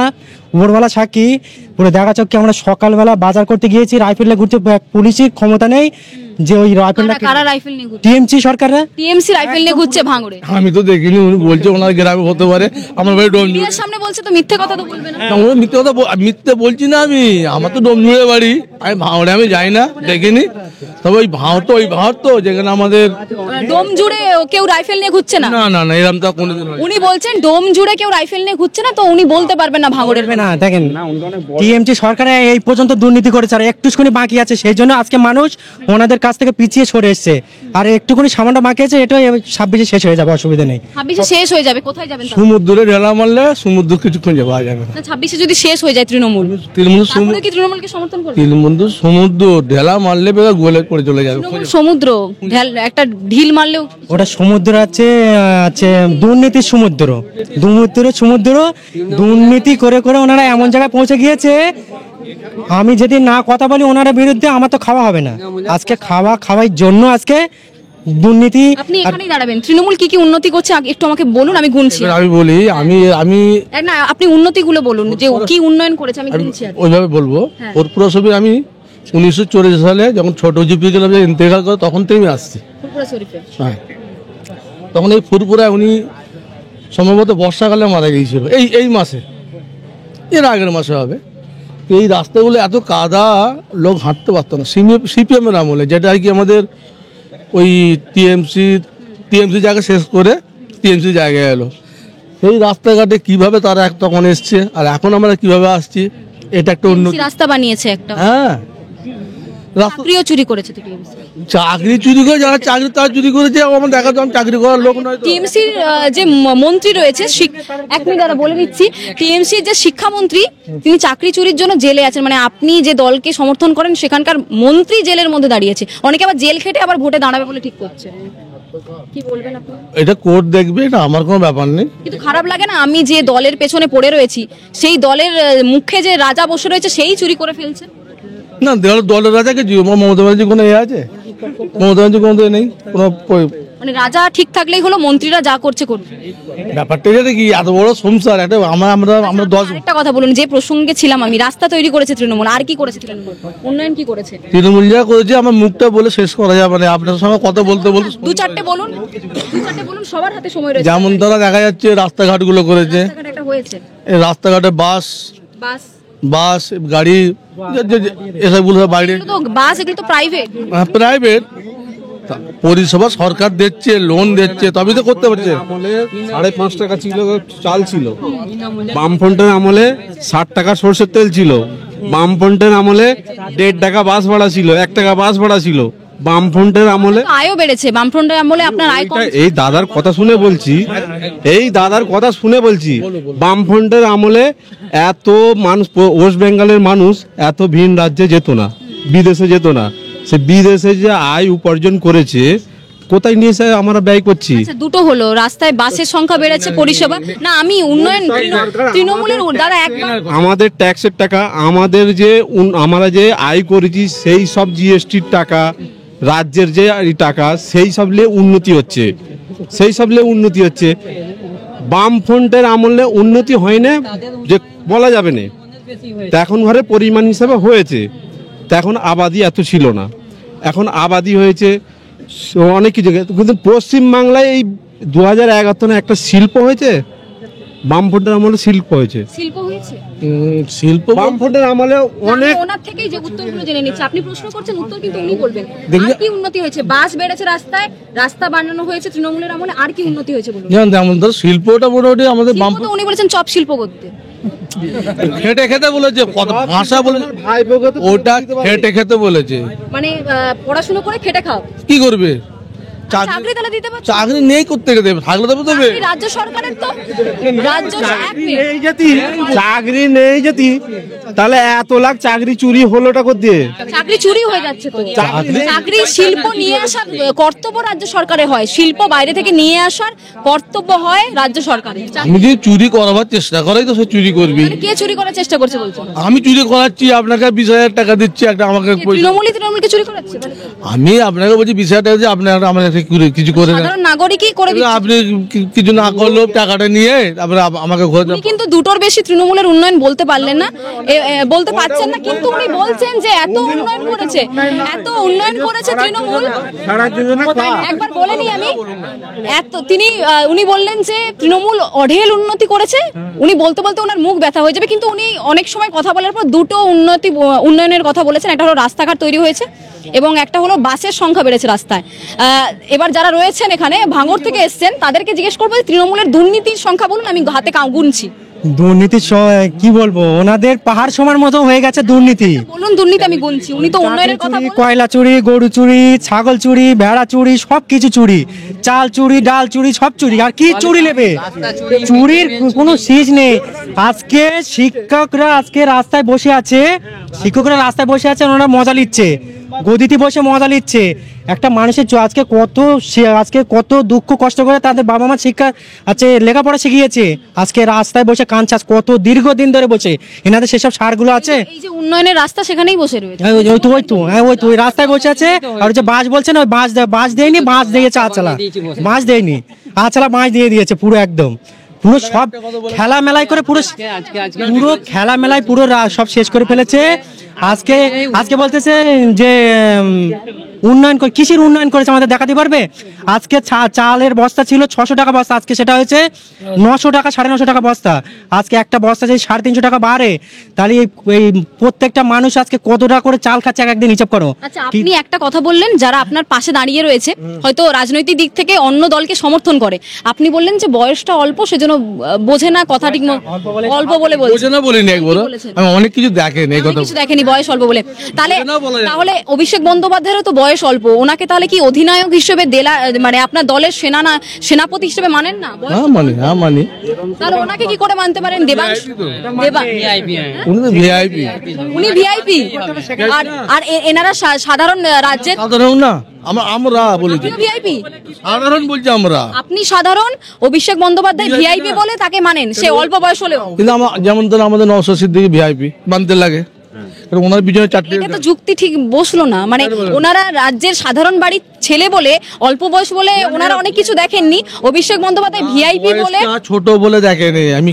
ভোরবেলা সাক্ষী, পুরো দেখা চক্কি। আমরা সকালবেলা বাজার করতে গিয়েছি, রাইফেল নিয়ে ঘুরছে, পুলিশের ক্ষমতা নেই যে ওই রাইফেলটা। কারা রাইফেল নিয়ে ঘুরছে? টিএমসি সরকাররা টিএমসি রাইফেল নিয়ে ঘুরছে ভাঙড়ে। আমি তো দেখিনি, উনি বলছে ওনার গ্রামে হতে পারে, আমার বাড়ি ডোমজুড়ে। মিডিয়ার সামনে বলছে তো মিথ্যে কথা তো বলবে না। না, ওরা মিথ্যে কথা মিথ্যে বলছি না আমি, আমার তো ডোমজুড়ে বাড়ি, আমি ভাঙড়ে আমি যাই না, দেখিনি। তবে ওই ভাঙড় তো যেখানে আমাদের ডোম জুড়ে কেউ রাইফেল নিয়ে ঘুরছে না। না না না, এরকম তো কোনোদিন হয়। উনি বলছেন ডোম জুড়ে কেউ রাইফেল নিয়ে ঘুরছে না, তো উনি বলতে পারবেন না ভাঙড়ের। না দেখেন, টিএমসি সরকারে এই পর্যন্ত দুর্নীতি করেছে, আর একটুখানি বাকি আছে, সেই জন্য আজকে মানুষ ওনাদের কাছ থেকে পিছিয়ে সরে এসছে। আর একটুখানি সামান্য বাকি আছে, এটা 26-এ শেষ হয়ে যাবে, অসুবিধা নেই। 26-এ শেষ হয়ে যাবে, কোথায় যাবেন তাহলে? সমুদ্রে ঢেলা মারলে সমুদ্র কিছুক্ষণ যাওয়া যাবে না। 26-এ যদি শেষ হয়ে যায় তৃণমূল, তাহলে কি তৃণমূলকে সমর্থন করবে? সমুদ্র ঢেলা মারলে বেলা গোলে করে চলে যাবে। সমুদ্র একটা ঢিল মারলেও ওটা সমুদ্র আছে দুর্নীতির সমুদ্র দুর্নীতি করে ওনারা এমন জায়গায় পৌঁছে গিয়েছে, আমি যদি না কথা বলি ওনার বিরুদ্ধে, আমার তো খাওয়া হবে না। আজকে খাওয়ার জন্য আজকে দুর্নীতি। আপনি এখানেই দাঁড়াবেন। তৃণমূল কি উন্নতি করছে একটু আমাকে বলুন, আমি গুনছি। আমি বলি, আমি না, আপনি উন্নতিগুলো বলুন, যে কি উন্নয়ন করেছে, আমি গুনছি। ওইভাবে বলবো। ওর পুরসভা আমি 1984 সালে যখন ছোট জিপি গেলাম ইন্তেকাল করে, তখন থেকে আমি আসছি। হ্যাঁ, তখন এই ফুরপুরায় উনি সম্ভবত বর্ষাকালে মারা গিয়েছিল, এই মাসে, এর আগের মাসে হবে। এই রাস্তাগুলো এত কাদা, লোক হাঁটতে পারতো না সিপিএমের আমলে, যেটা আর কি আমাদের ওই টিএমসি জায়গা শেষ করে টিএমসি জায়গায় এলো। সেই রাস্তাঘাটে কিভাবে তারা তখন এসছে, আর এখন আমরা কিভাবে আসছি, এটা একটা অন্য রাস্তা বানিয়েছে একটা। হ্যাঁ, চাকরিও চুরি করেছে তো টিএমসি। চাকরি চুরি করে, যারা চাকরি তারা চুরি করেছে, আমার দেখা তো চাকরি করার লোক নয়। টিএমসির যে মন্ত্রী রয়েছে, এক মিনিট দাঁড়া বলে দিচ্ছি, টিএমসির যে শিক্ষামন্ত্রী, তিনি চাকরি চুরির জন্য জেলে আছেন। মানে আপনি যে দলকে সমর্থন করেন সেখানকার মন্ত্রী জেলের মধ্যে দাঁড়িয়েছে। অনেকে আবার জেল খেটে আবার ভোটে দাঁড়াবে বলে ঠিক করছে। কি বলবেন আপনি? এটা কোর্ট দেখবে, এটা আমার কোনো ব্যাপার নেই। কিন্তু খারাপ লাগে না, আমি যে দলের পেছনে পড়ে রয়েছি, সেই দলের মুখে যে রাজা বসে রয়েছে, সেই চুরি করে ফেলছে। না, দলের রাজাকে মমতা ব্যানার্জি কোনো আছে? মমতা ব্যানার্জি কোনো নেই, কোনো মানে রাজা ঠিক থাকলেই হলো, মন্ত্রীরা যা করছে করবে। ব্যাপারটা এটা কি এত বড় সংসার একটা? আমরা 10 একটা কথা বলুন, যে প্রসঙ্গে ছিলাম আমি, রাস্তা তৈরি করেছে তৃণমূল, আর কি করেছে তৃণমূল? উন্নয়ন কি করেছে তৃণমূল? যা করেছে আমার মুখটা বলে শেষ করা যাবে না, আপনার সঙ্গে কথা বলতে দু চারটে বলুন, সবার হাতে সময় রয়েছে। যেমন তারা দেখা যাচ্ছে রাস্তাঘাটগুলো করেছে, এই রাস্তাঘাটে বাস গাড়ি এসবগুলো বাইরে, বাস, এগুলো তো প্রাইভেট। পরিষেবা সরকার দিচ্ছে, লোন দিচ্ছে, তবেই তো করতে পারছে। আমলে 5.5 টাকা ছিল চাল ছিল, বামফ্রন্টের আমলে 60 টাকা সরষের তেল ছিল, বামফ্রন্টের আমলে 1.5 টাকা বাস ভাড়া ছিল, 1 টাকা বাস ভাড়া ছিল বামফ্রন্টের আমলে। আয়ও বেড়েছে বামফ্রন্টের আমলে, আপনার আয় কম। এই দাদার কথা শুনে বলছি, বামফ্রন্টের আমলে এত মানুষ, ওয়েস্ট বেঙ্গলের মানুষ এত ভিন রাজ্যে যেত না, বিদেশে যেত না। সে বিদেশে যে আয় উপার্জন করেছে, কোথায় নিয়ে এসে আমরা ব্যয় করছি। আচ্ছা, দুটো হলো, রাস্তায় বাসের সংখ্যা বেড়েছে, পরিষেবা না, আমি উন্নয়ন তৃণমূলের দ্বারা একবার আমাদের ট্যাক্সের টাকা, আমাদের যে আমরা যে আয় করেছি সেই সব জিএসটির টাকা, রাজ্যের যে টাকা, সেই সব নিয়ে উন্নতি হচ্ছে, বামফ্রন্টের আমলে উন্নতি হয় না যে বলা যাবে না। এখন ঘরে পরিমাণ হিসাবে হয়েছে, এখন আবাদি এত ছিল না, এখন আবাদি হয়েছে অনেক কিছু। কিন্তু পশ্চিমবাংলায় এই 2011 একটা শিল্প হয়েছে, বামফ্রন্টের আমলে শিল্প হয়েছে। শিল্প বামফ্রন্টের আমলে অনেক। ওনার থেকেই যে উত্তরগুলো জেনে নিচ্ছে, আপনি প্রশ্ন করছেন, উত্তর কিন্তু উনি বলবেন। আর কি উন্নতি হয়েছে? বাস বেড়েছে, রাস্তা বানানো হয়েছে তৃণমূলের আমলে, আর কি উন্নতি হয়েছে বলুন? যেমন ধর শিল্পটা মোটামুটি আমাদের উনি বলেছেন চপ শিল্প করতে, খেটে খেতে বলেছে, ভাষা বলে ওটা খেটে খেতে বলেছে, মানে পড়াশোনা করে খেটে খাও। কি করবে? চাকরি তাহলে দিতে পারছে? চাকরি নেই, করতে দেবে, থাকলে দেবে তবে। রাজ্য সরকারের তো চাকরি নেই যদি, তাহলে এত লাখ চাকরি চুরি হলোটা করতে। চাকরি চুরি হয়ে যাচ্ছে তো। চাকরি শিল্প নিয়ে আসার কর্তব্য রাজ্য সরকারের হয়, শিল্প বাইরে থেকে নিয়ে আসার কর্তব্য হয় রাজ্য সরকারের। আমি যদি চুরি করাবার চেষ্টা করাই তো সে চুরি করবি। কে চুরি করার চেষ্টা করছে বলছো? আমি চুরি করাচ্ছি, আপনাকে 20,000 টাকা দিচ্ছি, একটা আমাকে তৃণমূলকে চুরি করাচ্ছে। আমি আপনাকে বলছি 20,000 টাকা দিয়ে আপনার আমাকে কিছু করে সাধারণ নাগরিকই করে দিচ্ছে। আপনি কিছু না করলেও টাকাটা নিয়ে তারপরে আমাকে কিন্তু দুটোর বেশি তৃণমূলের উন্নয়ন বলতে পারলেন না, বলতে পারছেন না, কিন্তু উনি বলছেন যে এত উন্নয়ন করেছে তৃণমূল। একবার বলেনি আমি উনি বললেন যে তৃণমূল অঢেল উন্নতি করেছে। উনি বলতে বলতে ওনার মুখ ব্যথা হয়ে যাবে, কিন্তু উনি অনেক সময় কথা বলার পর দুটো উন্নয়নের কথা বলেছেন। একটা হলো রাস্তাঘাট তৈরি হয়েছে এবং একটা হলো বাসের সংখ্যা বেড়েছে রাস্তায়। এবার যারা রয়েছেন এখানে ভাঙড় থেকে এসছেন, তাদেরকে জিজ্ঞেস করবো তৃণমূলের দুর্নীতির সংখ্যা বলুন, আমি হাতে গুনছি। দুর্নীতি কি বলবো, ওনাদের পাহাড় সমান মতো হয়ে গেছে দুর্নীতি। বলুন দুর্নীতি, আমি গুনছি। উনি তো উন্নয়নের কথা বলছেন। কয়লা চুরি, গরু চুরি, ছাগল চুরি, ভেড়া চুরি, সবকিছু চুরি, চাল চুরি, ডাল চুরি, সব চুরি। আর কি চুরি নেবে? চুরির কোনো শেষ নেই। আজকে শিক্ষকরা রাস্তায় বসে আছে, ওনারা মজা নিচ্ছে, গদিতে বসে মজা নিচ্ছে। একটা মানুষের আজকে কত দুঃখ কষ্ট করে তাদের বাবা মা শিক্ষা লেখাপড়া শিখিয়েছে, আজকে রাস্তায় বসে কাঁচাস কত দীর্ঘদিন ধরে বসে। এনাদের সেসব সারগুলো আছে, এই যে উন্নয়নের রাস্তা সেখানেই বসে রয়েছে। ওই রাস্তায় বসে আছে। আর হচ্ছে বাস বলছে না, ওই বাস দেয়নি, বাস দিয়েছে আচলা, বাস দেয়নি, আচলা বাস দিয়ে দিয়েছে পুরো একদম। পুরো সব খেলা মেলায় করে পুরো খেলা মেলায় পুরো সব শেষ করে ফেলেছে। আজকে বলতেছে যে উন্নয়ন কৃষির উন্নয়ন করেছে, আমাদের দেখাতে পারবে? আজকে চালের বস্তা ছিল 600 টাকা বস্তা, আজকে সেটা হয়েছে 900 টাকা, 950 টাকা বস্তা। আজকে একটা বস্তা যদি 350 টাকা বাড়ে, তাহলে এই প্রত্যেকটা মানুষ আজকে কত টাকা করে চাল খাচ্ছে একদিন হিসাব করো। আচ্ছা, আপনি একটা কথা বললেন, যারা আপনার পাশে দাঁড়িয়ে রয়েছে হয়তো রাজনৈতিক দিক থেকে অন্য দলকে সমর্থন করে, আপনি বললেন যে বয়সটা অল্প সেজন্য বোঝে না, কথা ঠিক অল্প বলে বলছে না। বলিনি একবার, আমি অনেক কিছু দেখেনি, এই কথা কিছু দেখেনি, বয়স অল্প বলে। তাহলে অভিষেক বন্দ্যোপাধ্যায়েরও তো বয়স অল্প, ওনাকে তাহলে কি অধিনায়ক হিসেবে মানে আপনার দলের সেনাপতি হিসেবে মানেন না? মানি। তাহলে ওনাকে কি করে মানতে পারেন? উনি ভিআইপি, আর এনারা সাধারণ রাজ্যের সাধারণ না, আমরা বলেছি ভিআইপি, সাধারণ বলছি আমরা। আপনি সাধারণ, অভিষেক বন্দ্যোপাধ্যায় ভিআইপি বলে তাকে মানেন, সে অল্প বয়স হলেও। কিন্তু যেমন ধর আমাদের নওশাদ সিদ্দিকী ভিআইপি মানতে লাগে, ওনার পিছনে 4টে। এটা তো যুক্তি ঠিক বসলো না। মানে ওনারা রাজ্যের সাধারণ বাড়ির ছেলে বলে, অল্প বয়স বলে ওনারা অনেক কিছু দেখেননি। অভিষেক বন্দ্যোপাধ্যায় ভিআইপি বলে, ছোট বলে দেখেনি। আমি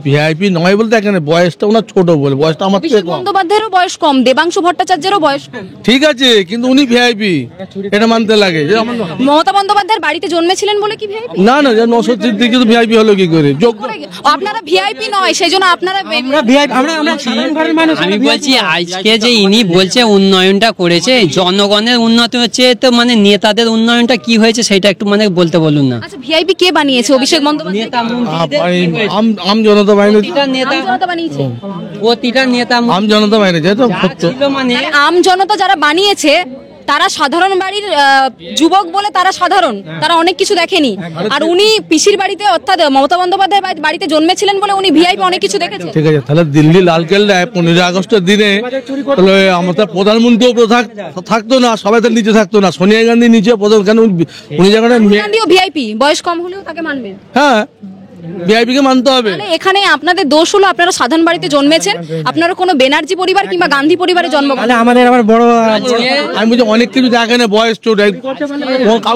ভিআইপি নয় বলতে এখানে বয়সটা ওনার ছোট বলে, বয়সটা আমার থেকে অভিষেক কম। বন্দ্যোপাধ্যায়েরও বয়স কম, দেবাংশু ভট্টাচার্যেরও বয়স কম। ঠিক আছে, কিন্তু উনি ভিআইপি, এটা মানতে লাগে। যে আমার মমতা বন্দ্যোপাধ্যায়ের বাড়িতে জন্মেছিলেন বলে কি ভিআইপি? না না, 930 দিকে তো ভিআইপি হলো কি করে? যোগ্য আপনারা ভিআইপি নয়, সেই জন্য আপনারা আমি বলছি আজকে যে ইনি বলছে উন্নয়নটা করেছে, জনগণের উন্নতি হচ্ছে, তো মানে নেতাদের উন্নয়নটা কি হয়েছে সেটা একটু মানে বলতে বলুন না। আচ্ছা, ভিআইপি কে বানিয়েছে? অভিষেক বন্দ্যোপাধ্যায় নেতা মন্ত্রীদের আম জনতা বাহিনী, প্রতিটা নেতা জনতা বানিয়েছে। প্রতিটা নেতা আম জনতা বাহিনী তো সত্য। ছিল মানে আম জনতা যারা বানিয়েছে তারা সাধারণ বাড়ির যুবক বলে তারা সাধারণ, তারা অনেক কিছু দেখেনি। আর উনি পিসির বাড়িতে অর্থাৎ মমতা বন্দ্যোপাধ্যায় বাড়িতে জন্মেছিলেন বলে উনি ভিআইপি অনেক কিছু দেখেছেন। ঠিক আছে, তাহলে দিল্লি লালকেল্লায় 15 আগস্টের দিনে তাহলে আমাদের প্রধানমন্ত্রীও থাকতো না, সবাই তো নিচে থাকতো না, সোনিয়া গান্ধী নিচে প্রধান, কেন উনি যখন গান্ধীও ভিআইপি, বয়স কম হলেও তাকে মানবেন। হ্যাঁ, ভিআইপি কে মানতে হবে। মানে এখানে আপনাদের দোষ হলো আপনারা সাধারণ বাড়িতে জন্মেছেন, আপনারা কোনো ব্যানার্জি পরিবার কিংবা গান্ধী পরিবারে জন্মগ্রহণ। আমার বড় আমি বলছি অনেক কিছু দেখে না, বয়স ছোট,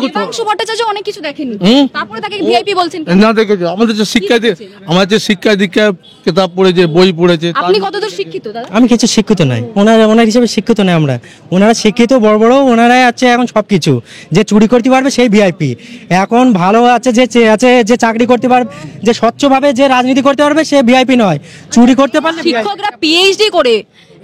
দেবাংশু ভট্টাচার্য অনেক কিছু দেখেনি, তারপরে তাকে ভিআইপি বলছেন। না দেখেছে, আমাদের যে আমাদের যে শিক্ষা দীক্ষা কিতাব পড়েছে, বই পড়েছে। আপনি কতদূর শিক্ষিত দাদা? আমি কিছু শিক্ষিত নাই, ওনার হিসেবে শিক্ষিত নাই আমরা। ওনারা শিক্ষিত বড় বড়, ওনারাই আছে এখন সবকিছু। যে চুরি করতে পারবে সেই ভিআইপি, এখন ভালো আছে যে চাকরি করতে পারবে, যে স্বচ্ছভাবে যে রাজনীতি করতে পারবে সে ভিআইপি নয়। চুরি করতে পারলে শিক্ষকরা পিএইচডি করে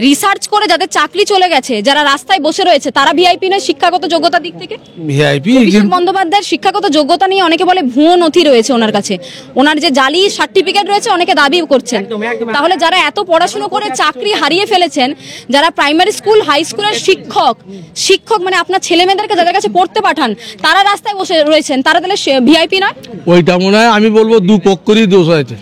রিসার্চ করে যাদের চাকরি চলে গেছে, যারা রাস্তায় বসে রয়েছে, তারা ভিআইপি নয় শিক্ষাগত যোগ্যতার দিক থেকে? ভিআইপি অভিষেক বন্দ্যোপাধ্যায়ের শিক্ষাগত যোগ্যতা নিয়ে অনেকে বলে ভুয়ো নথি রয়েছে ওনার কাছে, ওনার যে জালি সার্টিফিকেট রয়েছে অনেকে দাবি করছেন। তাহলে যারা এত পড়াশোনা করে চাকরি হারিয়ে ফেলেছেন, যারা প্রাইমারি স্কুল হাই স্কুলের শিক্ষক মানে আপনার ছেলে মেয়েদেরকে যাদের কাছে পড়তে পাঠান, তারা রাস্তায় বসে রয়েছেন, তারা তাহলে ভিআইপি নয়? ওইটা মনে হয় আমি বলবো দুপক্ষেরই দোষ হয়েছে।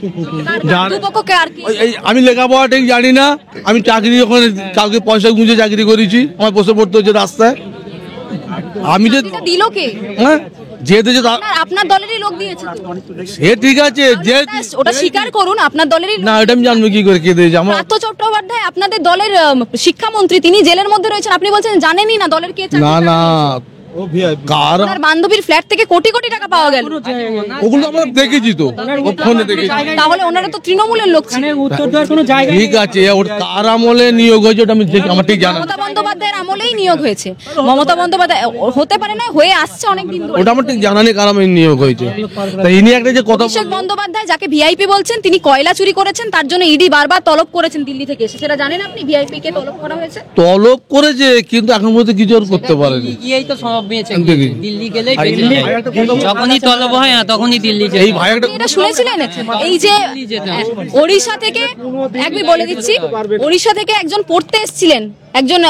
দুপক্ষকে আর কি, আমি লেখাপড়া ঠিক জানি না, আমি চাকরি ওখানে কাউকে পয়সা গুঁজে চাকরি করেছি, আমার বসে পড়তে হচ্ছে রাস্তায়। আমি যে দিল কে? হ্যাঁ, যেহেতু আপনার দলেরই লোক দিয়েছে তো। সে ঠিক আছে, যে ওটা স্বীকার করুন, আপনার দলেরই। না, এটা আমি জানবো কি করে কে দিয়েছে? আমার পার্থ চট্টোপাধ্যায় আপনাদের দলের শিক্ষামন্ত্রী, তিনি জেলের মধ্যে রয়েছেন, আপনি বলছেন জানেনই না দলের কে? না না, আপনার বান্ধবীর ফ্ল্যাট থেকে কোটি কোটি টাকা পাওয়া গেল, ওগুলো আমরা দেখেছি তো, ফোনে দেখেছি। তাহলে ওনারা তো তৃণমূলের লোক ছিল। ঠিক আছে, ওর কার আমলে নিয়োগ হয়েছে ওটা আমার ঠিক জানা। মমতা বন্দ্যোপাধ্যায়ের আমলেই নিয়োগ হয়েছে। মমতা বন্দ্যোপাধ্যায় হতে পারে না, হয়ে আসছে অনেকদিন ধরে। ওটা আমার ঠিক জানা নেই কার আমলে নিয়োগ হয়েছে। তাই ইনি একটা যে কথা, অভিষেক বন্দ্যোপাধ্যায় যাকে ভিআইপি বলছেন, তিনি কয়লা চুরি করেছেন, তার জন্য ইডি বারবার তলব করেছেন দিল্লি থেকে এসে, সেটা জানেন আপনি? ভিআইপি কে তলব করা হয়েছে? তলব করেছে, কিন্তু এখন পর্যন্ত কিছু আর করতে পারেনি। এই তো সব পেয়েছে, দিল্লি গেলেই যখনই তলব হয় তখনই দিল্লি যায়। এই ভাই একটা এটা শুনেছিলেন? এই যে ওড়িশা থেকে, একবার বলে দিচ্ছি, ওড়িশা থেকে একজন পড়তে এসেছিলেন, একজন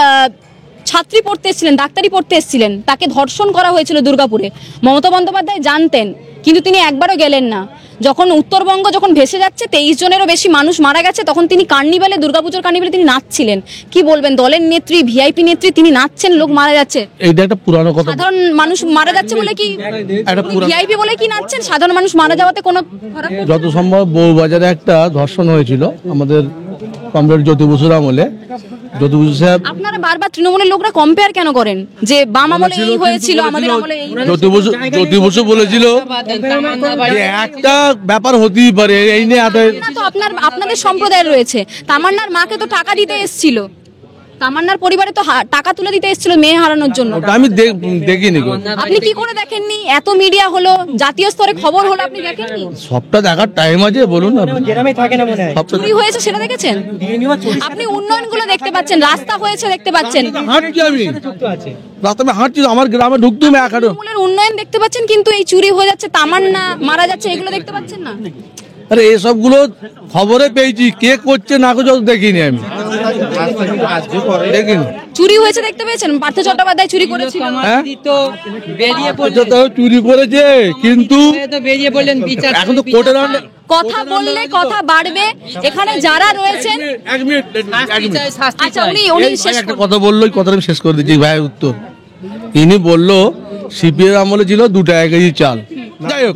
ছাত্রী পড়তে এসেছিলেন, ডাক্তারি পড়তে এসেছিলেন, তাকে ধর্ষণ করা হয়েছিল দুর্গাপুরে। মমতা বন্দ্যোপাধ্যায় জানতেন, কিন্তু তিনি একবারও গেলেন না। যখন উত্তরবঙ্গ যখন ভেসে যাচ্ছে, 23 জনেরও বেশি মানুষ মারা গেছে, তখন তিনি কার্নিভালে, দুর্গাপুজোর কার্নিভালে তিনি নাচছিলেন। কি বলবেন, দলের নেত্রী, ভিআইপি নেত্রী, তিনি নাচছেন, লোক মারা যাচ্ছে। এইটা একটা পুরানো কথা। সাধারণ মানুষ মারা যাচ্ছে বলে কি ভিআইপি বলে কি নাচছেন? সাধারণ মানুষ মারা যাওয়াতে কোনো খারাপ? যত সম্ভব বউবাজারে একটা ধর্ষণ হয়েছিল আমাদের কমরেড জ্যোতি বসুর আমলে। জ্যোতি বসু সাহেব, আপনারা বারবার তৃণমূলের লোকরা কম্পেয়ার কেন করেন যে বাম আমলে এই হয়েছিল, আমাদের আমলে এই? জ্যোতি বসু বলেছিল যে একটা ব্যাপার হতেই পারে, এই নিয়ে তো আপনাদের সম্প্রদায়ের রয়েছে। তামান্নার মাকে তো টাকা দিতে এসেছিল, তামান্নার পরিবারে তো টাকা তুলে দিতে এসেছিল মেয়ে হারানোর জন্য। আমি দেখিনি। আপনি কি করে দেখেননি? এত মিডিয়া হলো, জাতীয় স্তরে খবর হলো, আপনি দেখেননি? সবটা দেখার টাইম আছে, বলুন না। চুরি হয়েছে সেটা দেখেছেন? আপনি উন্নয়নগুলো দেখতে পাচ্ছেন, রাস্তা হয়েছে দেখতে পাচ্ছেন। হাঁটছি আমি, রাস্তায় হাঁটছি, আমার গ্রামে ঢুকতুম একাডো। উন্নয়ন দেখতে পাচ্ছেন, কিন্তু এই চুরি হয়ে যাচ্ছে, তামান্না মারা যাচ্ছে, এগুলো দেখতে পাচ্ছেন না? আরে এসবগুলো খবরে পেয়েছি, কে করছে না করছে দেখিনি আমি, দেখিনি। চুরি হয়েছে দেখতে পেয়েছেন? পার্থ চট্টোপাধ্যায় চুরি করেছিল, চুরি করেছে, কিন্তু বেরিয়ে বললেন বিচার, এখন তো কোর্টের কথা বললে কথা বাড়বে। এখানে যারা রয়েছেন, আচ্ছা উনি একটা কথা বললো, কথাটা আমি শেষ করে দিচ্ছি ভাই উত্তর। ইনি বললো সিপিএর আমলে ছিল 2 টাকা কেজি চাল, যাই হোক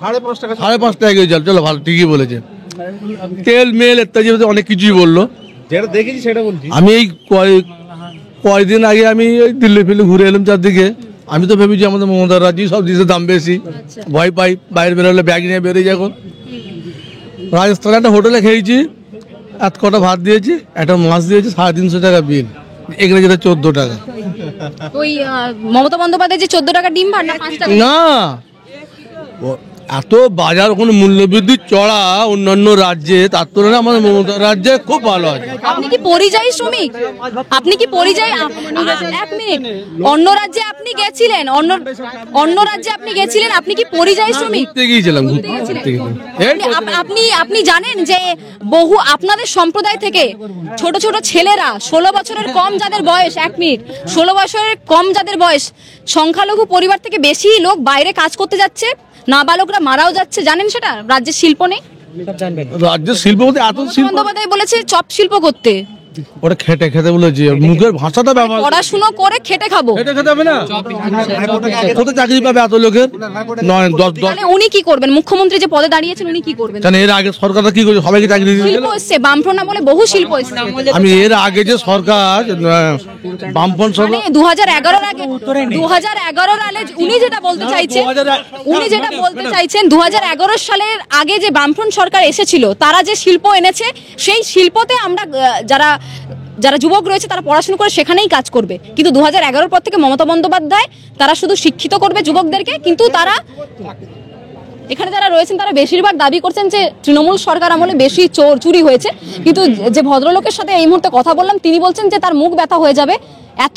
5.5 টাকা কেজি চাল, চলো ভালো, ঠিকই বলেছে। তেল মেল ইত্যাদি অনেক কিছুই বললো, যেটা দেখেছি সেটা বলছি। আমি এই কয়েকদিন আগে আমি ওই দিল্লি ফিল্লি ঘুরে এলাম চারদিকে। আমি তো ভেবেছি আমাদের মমতার রাজ্যে সব জিনিসের দাম বেশি, ভয় পাই, বাইরে বেরোলে ব্যাগ নিয়ে বেরিয়ে, যখন রাজস্থানে একটা হোটেলে খেয়েছি, এত কটা ভাত দিয়েছি, একটা মাছ দিয়েছি, 350 টাকা বিল। এখানে যেটা 14 টাকা। ওই মমতা বন্দ্যোপাধ্যায় যে 14 টাকা ডিম ভাত না 5 টাকা? না, এত বাজার ওখানে মূল্যবৃদ্ধি চড়া অন্যান্য রাজ্যে, তার তুলনায় আমাদের মমতা রাজ্যে খুব ভালো আছে। আপনি কি পরিযায়ী শ্রমিক? আপনি কি পরিযায়ী? এক মিনিট, অন্য রাজ্যে আপনি গেছিলেন, অন্য রাজ্যে আপনি গেছিলেন, আপনি কি পরিযায়ী শ্রমিক? ঘুরতে গিয়েছিলাম। আপনি জানেন যে বহু আপনাদের সম্প্রদায় থেকে ছোট ছোট ছেলেরা 16 বছরের কম যাদের বয়স, 1 মিনিট, 16 বছরের কম যাদের বয়স, সংখ্যালঘু পরিবার থেকে বেশি লোক বাইরে কাজ করতে যাচ্ছে, নাবালকরা মারাও যাচ্ছে, জানেন সেটা? রাজ্যের শিল্প নেই, রাজ্যের শিল্প বলতে এত শিল্প বন্দ্যোপাধ্যায় বলেছে চপ শিল্প করতে। ওটা খেটে খেতে বলেছি, মুখের ভাষাটা ব্যবহার। পড়াশোনা করে খেটে খাবো, খেটে খেতে হবে না, কোথায় চাকরি পাবে এত লোকের? 9-10 তাহলে উনি কি করবেন? মুখ্যমন্ত্রী যে পদে দাঁড়িয়েছেন উনি কি করবেন? জানেন এর আগে সরকারটা কি করেছে? সবাইকে চাকরি দিয়েছে। শিল্প এসছে, বামফ্রন্ট আমলে বহু শিল্প এসছে। আমি এর আগে যে সরকার, বামফ্রন্ট সরকার, 2011 আগে, 2011 সালে উনি যেটা বলতে চাইছেন, 2011 সালের আগে যে বামফ্রন্ট সরকার এসেছিল, তারা যে শিল্প এনেছে, সেই শিল্পতে আমরা যারা যুবক রয়েছে তারা পড়াশোনা করে সেখানেই কাজ করবে। কিন্তু 2011 পর থেকে মমতা বন্দ্যোপাধ্যায় তারা শুধু শিক্ষিত করবে যুবকদেরকে, কিন্তু তারা এখানে যারা রয়েছেন তারা বেশিরভাগ দাবি করছেন যে তৃণমূল সরকার আমলে বেশি চুরি হয়েছে। কিন্তু যে ভদ্রলোকের সাথে এই মুহূর্তে কথা বললাম, তিনি বলছেন যে তার মুখ ব্যথা হয়ে যাবে, এত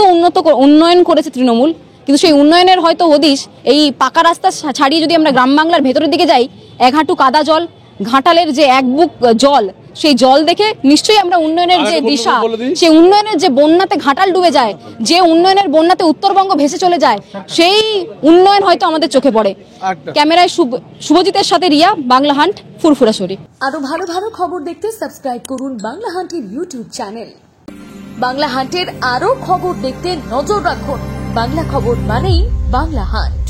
উন্নয়ন করেছে তৃণমূল, কিন্তু সেই উন্নয়নের হয়তো হদিশ এই পাকা রাস্তা ছাড়িয়ে যদি আমরা গ্রাম বাংলার ভেতরের দিকে যাই, এক হাঁটু কাদা জল, ঘাটালের যে এক বুক জল, সেই জল দেখে নিশ্চয়ই আমরা উন্নয়নের যে দিশা, সেই উন্নয়নের যে বন্যাতে ঘাটাল ডুবে যায়, যে উন্নয়নের বন্যাতে উত্তরবঙ্গ ভেসে চলে যায়, সেই উন্নয়ন হয়তো আমাদের চোখে পড়ে। ক্যামেরায় শুভজিতের সাথে রিয়া, বাংলা হান্ট, ফুরফুরাশরী। আরো ভালো ভালো খবর দেখতে সাবস্ক্রাইব করুন বাংলা হান্টের ইউটিউব চ্যানেল। বাংলা হান্টের আরো খবর দেখতে নজর রাখুন। বাংলা খবর মানেই বাংলা হান্ট।